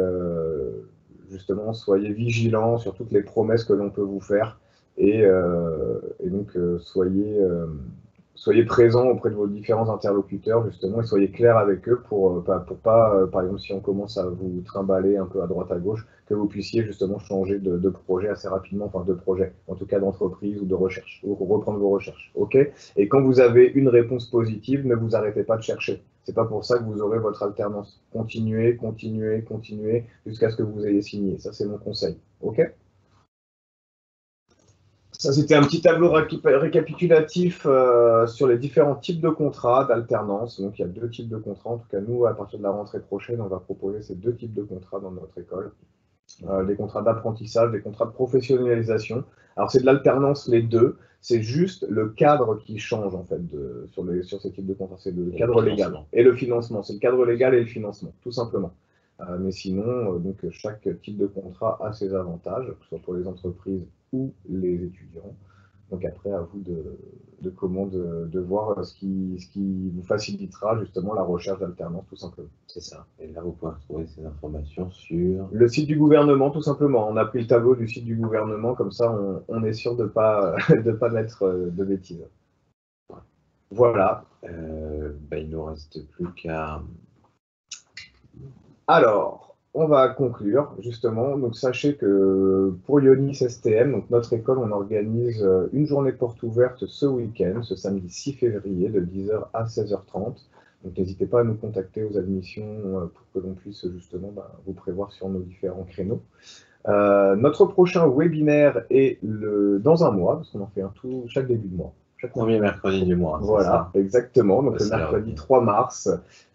A: vigilants sur toutes les promesses que l'on peut vous faire, et donc soyez présents auprès de vos différents interlocuteurs, justement, et soyez clairs avec eux pour pas, par exemple, si on commence à vous trimballer un peu à droite à gauche, que vous puissiez justement changer de projet assez rapidement, enfin de projet, en tout cas d'entreprise ou de recherche, ou reprendre vos recherches. OK? Et quand vous avez une réponse positive, ne vous arrêtez pas de chercher. C'est pas pour ça que vous aurez votre alternance. Continuez, continuez, continuez, jusqu'à ce que vous ayez signé. Ça, c'est mon conseil. OK? Ça, c'était un petit tableau récapitulatif sur les différents types de contrats d'alternance. Donc, il y a 2 types de contrats. En tout cas, nous, à partir de la rentrée prochaine, on va proposer ces 2 types de contrats dans notre école. Les contrats d'apprentissage, les contrats de professionnalisation. Alors, c'est de l'alternance, les deux. C'est juste le cadre qui change, en fait, sur ces types de contrats. C'est le cadre légal et le financement. C'est le cadre légal et le financement, tout simplement. Mais sinon, donc, chaque type de contrat a ses avantages, que ce soit pour les entreprises ou les étudiants. Donc après, à vous de voir ce qui vous facilitera justement la recherche d'alternance, tout simplement.
B: C'est ça. Et là, vous pouvez retrouver ces informations sur
A: le site du gouvernement, tout simplement. On a pris le tableau du site du gouvernement, comme ça, on est sûr de pas mettre de bêtises. Voilà.
B: Il nous reste plus qu'à...
A: Alors, on va conclure, justement. Donc, sachez que pour Ionis STM, donc notre école, on organise une journée porte ouverte ce week-end, ce samedi 6 février, de 10h à 16h30. Donc, n'hésitez pas à nous contacter aux admissions pour que l'on puisse justement vous prévoir sur nos différents créneaux. Notre prochain webinaire est dans un mois, parce qu'on en fait un tout chaque début de mois.
B: Chaque premier mercredi du mois.
A: Voilà, exactement. Donc, le mercredi 3 mars.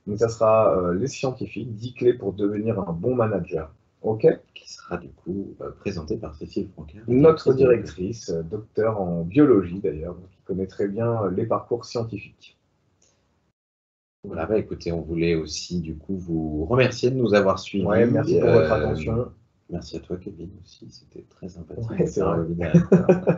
A: Donc, ça sera les scientifiques, 10 clés pour devenir un bon manager. OK?
B: Qui sera du coup présenté par Cécile Francaire.
A: Notre directrice, docteur en biologie d'ailleurs, qui connaît très bien les parcours scientifiques.
B: Voilà, écoutez, on voulait aussi du coup vous remercier de nous avoir suivis.
A: Ouais, merci pour votre attention.
B: Merci à toi, Kevin, aussi. C'était très sympathique.
A: Ouais, c'est vrai.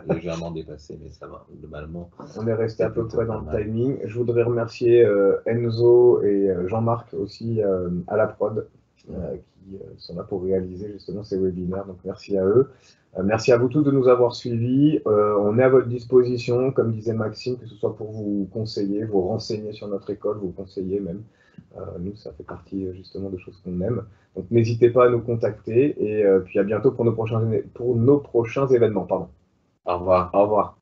B: Légèrement dépassé, mais ça va, globalement.
A: On est resté à peu près dans le timing. Je voudrais remercier Enzo et Jean-Marc aussi à la prod, qui sont là pour réaliser justement ces webinaires. Donc, merci à eux. Merci à vous tous de nous avoir suivis. On est à votre disposition, comme disait Maxime, que ce soit pour vous conseiller, vous renseigner sur notre école, vous conseiller même. Nous, ça fait partie justement de choses qu'on aime. Donc, n'hésitez pas à nous contacter et puis à bientôt pour nos prochains événements. Pardon.
B: Au revoir.
A: Au revoir.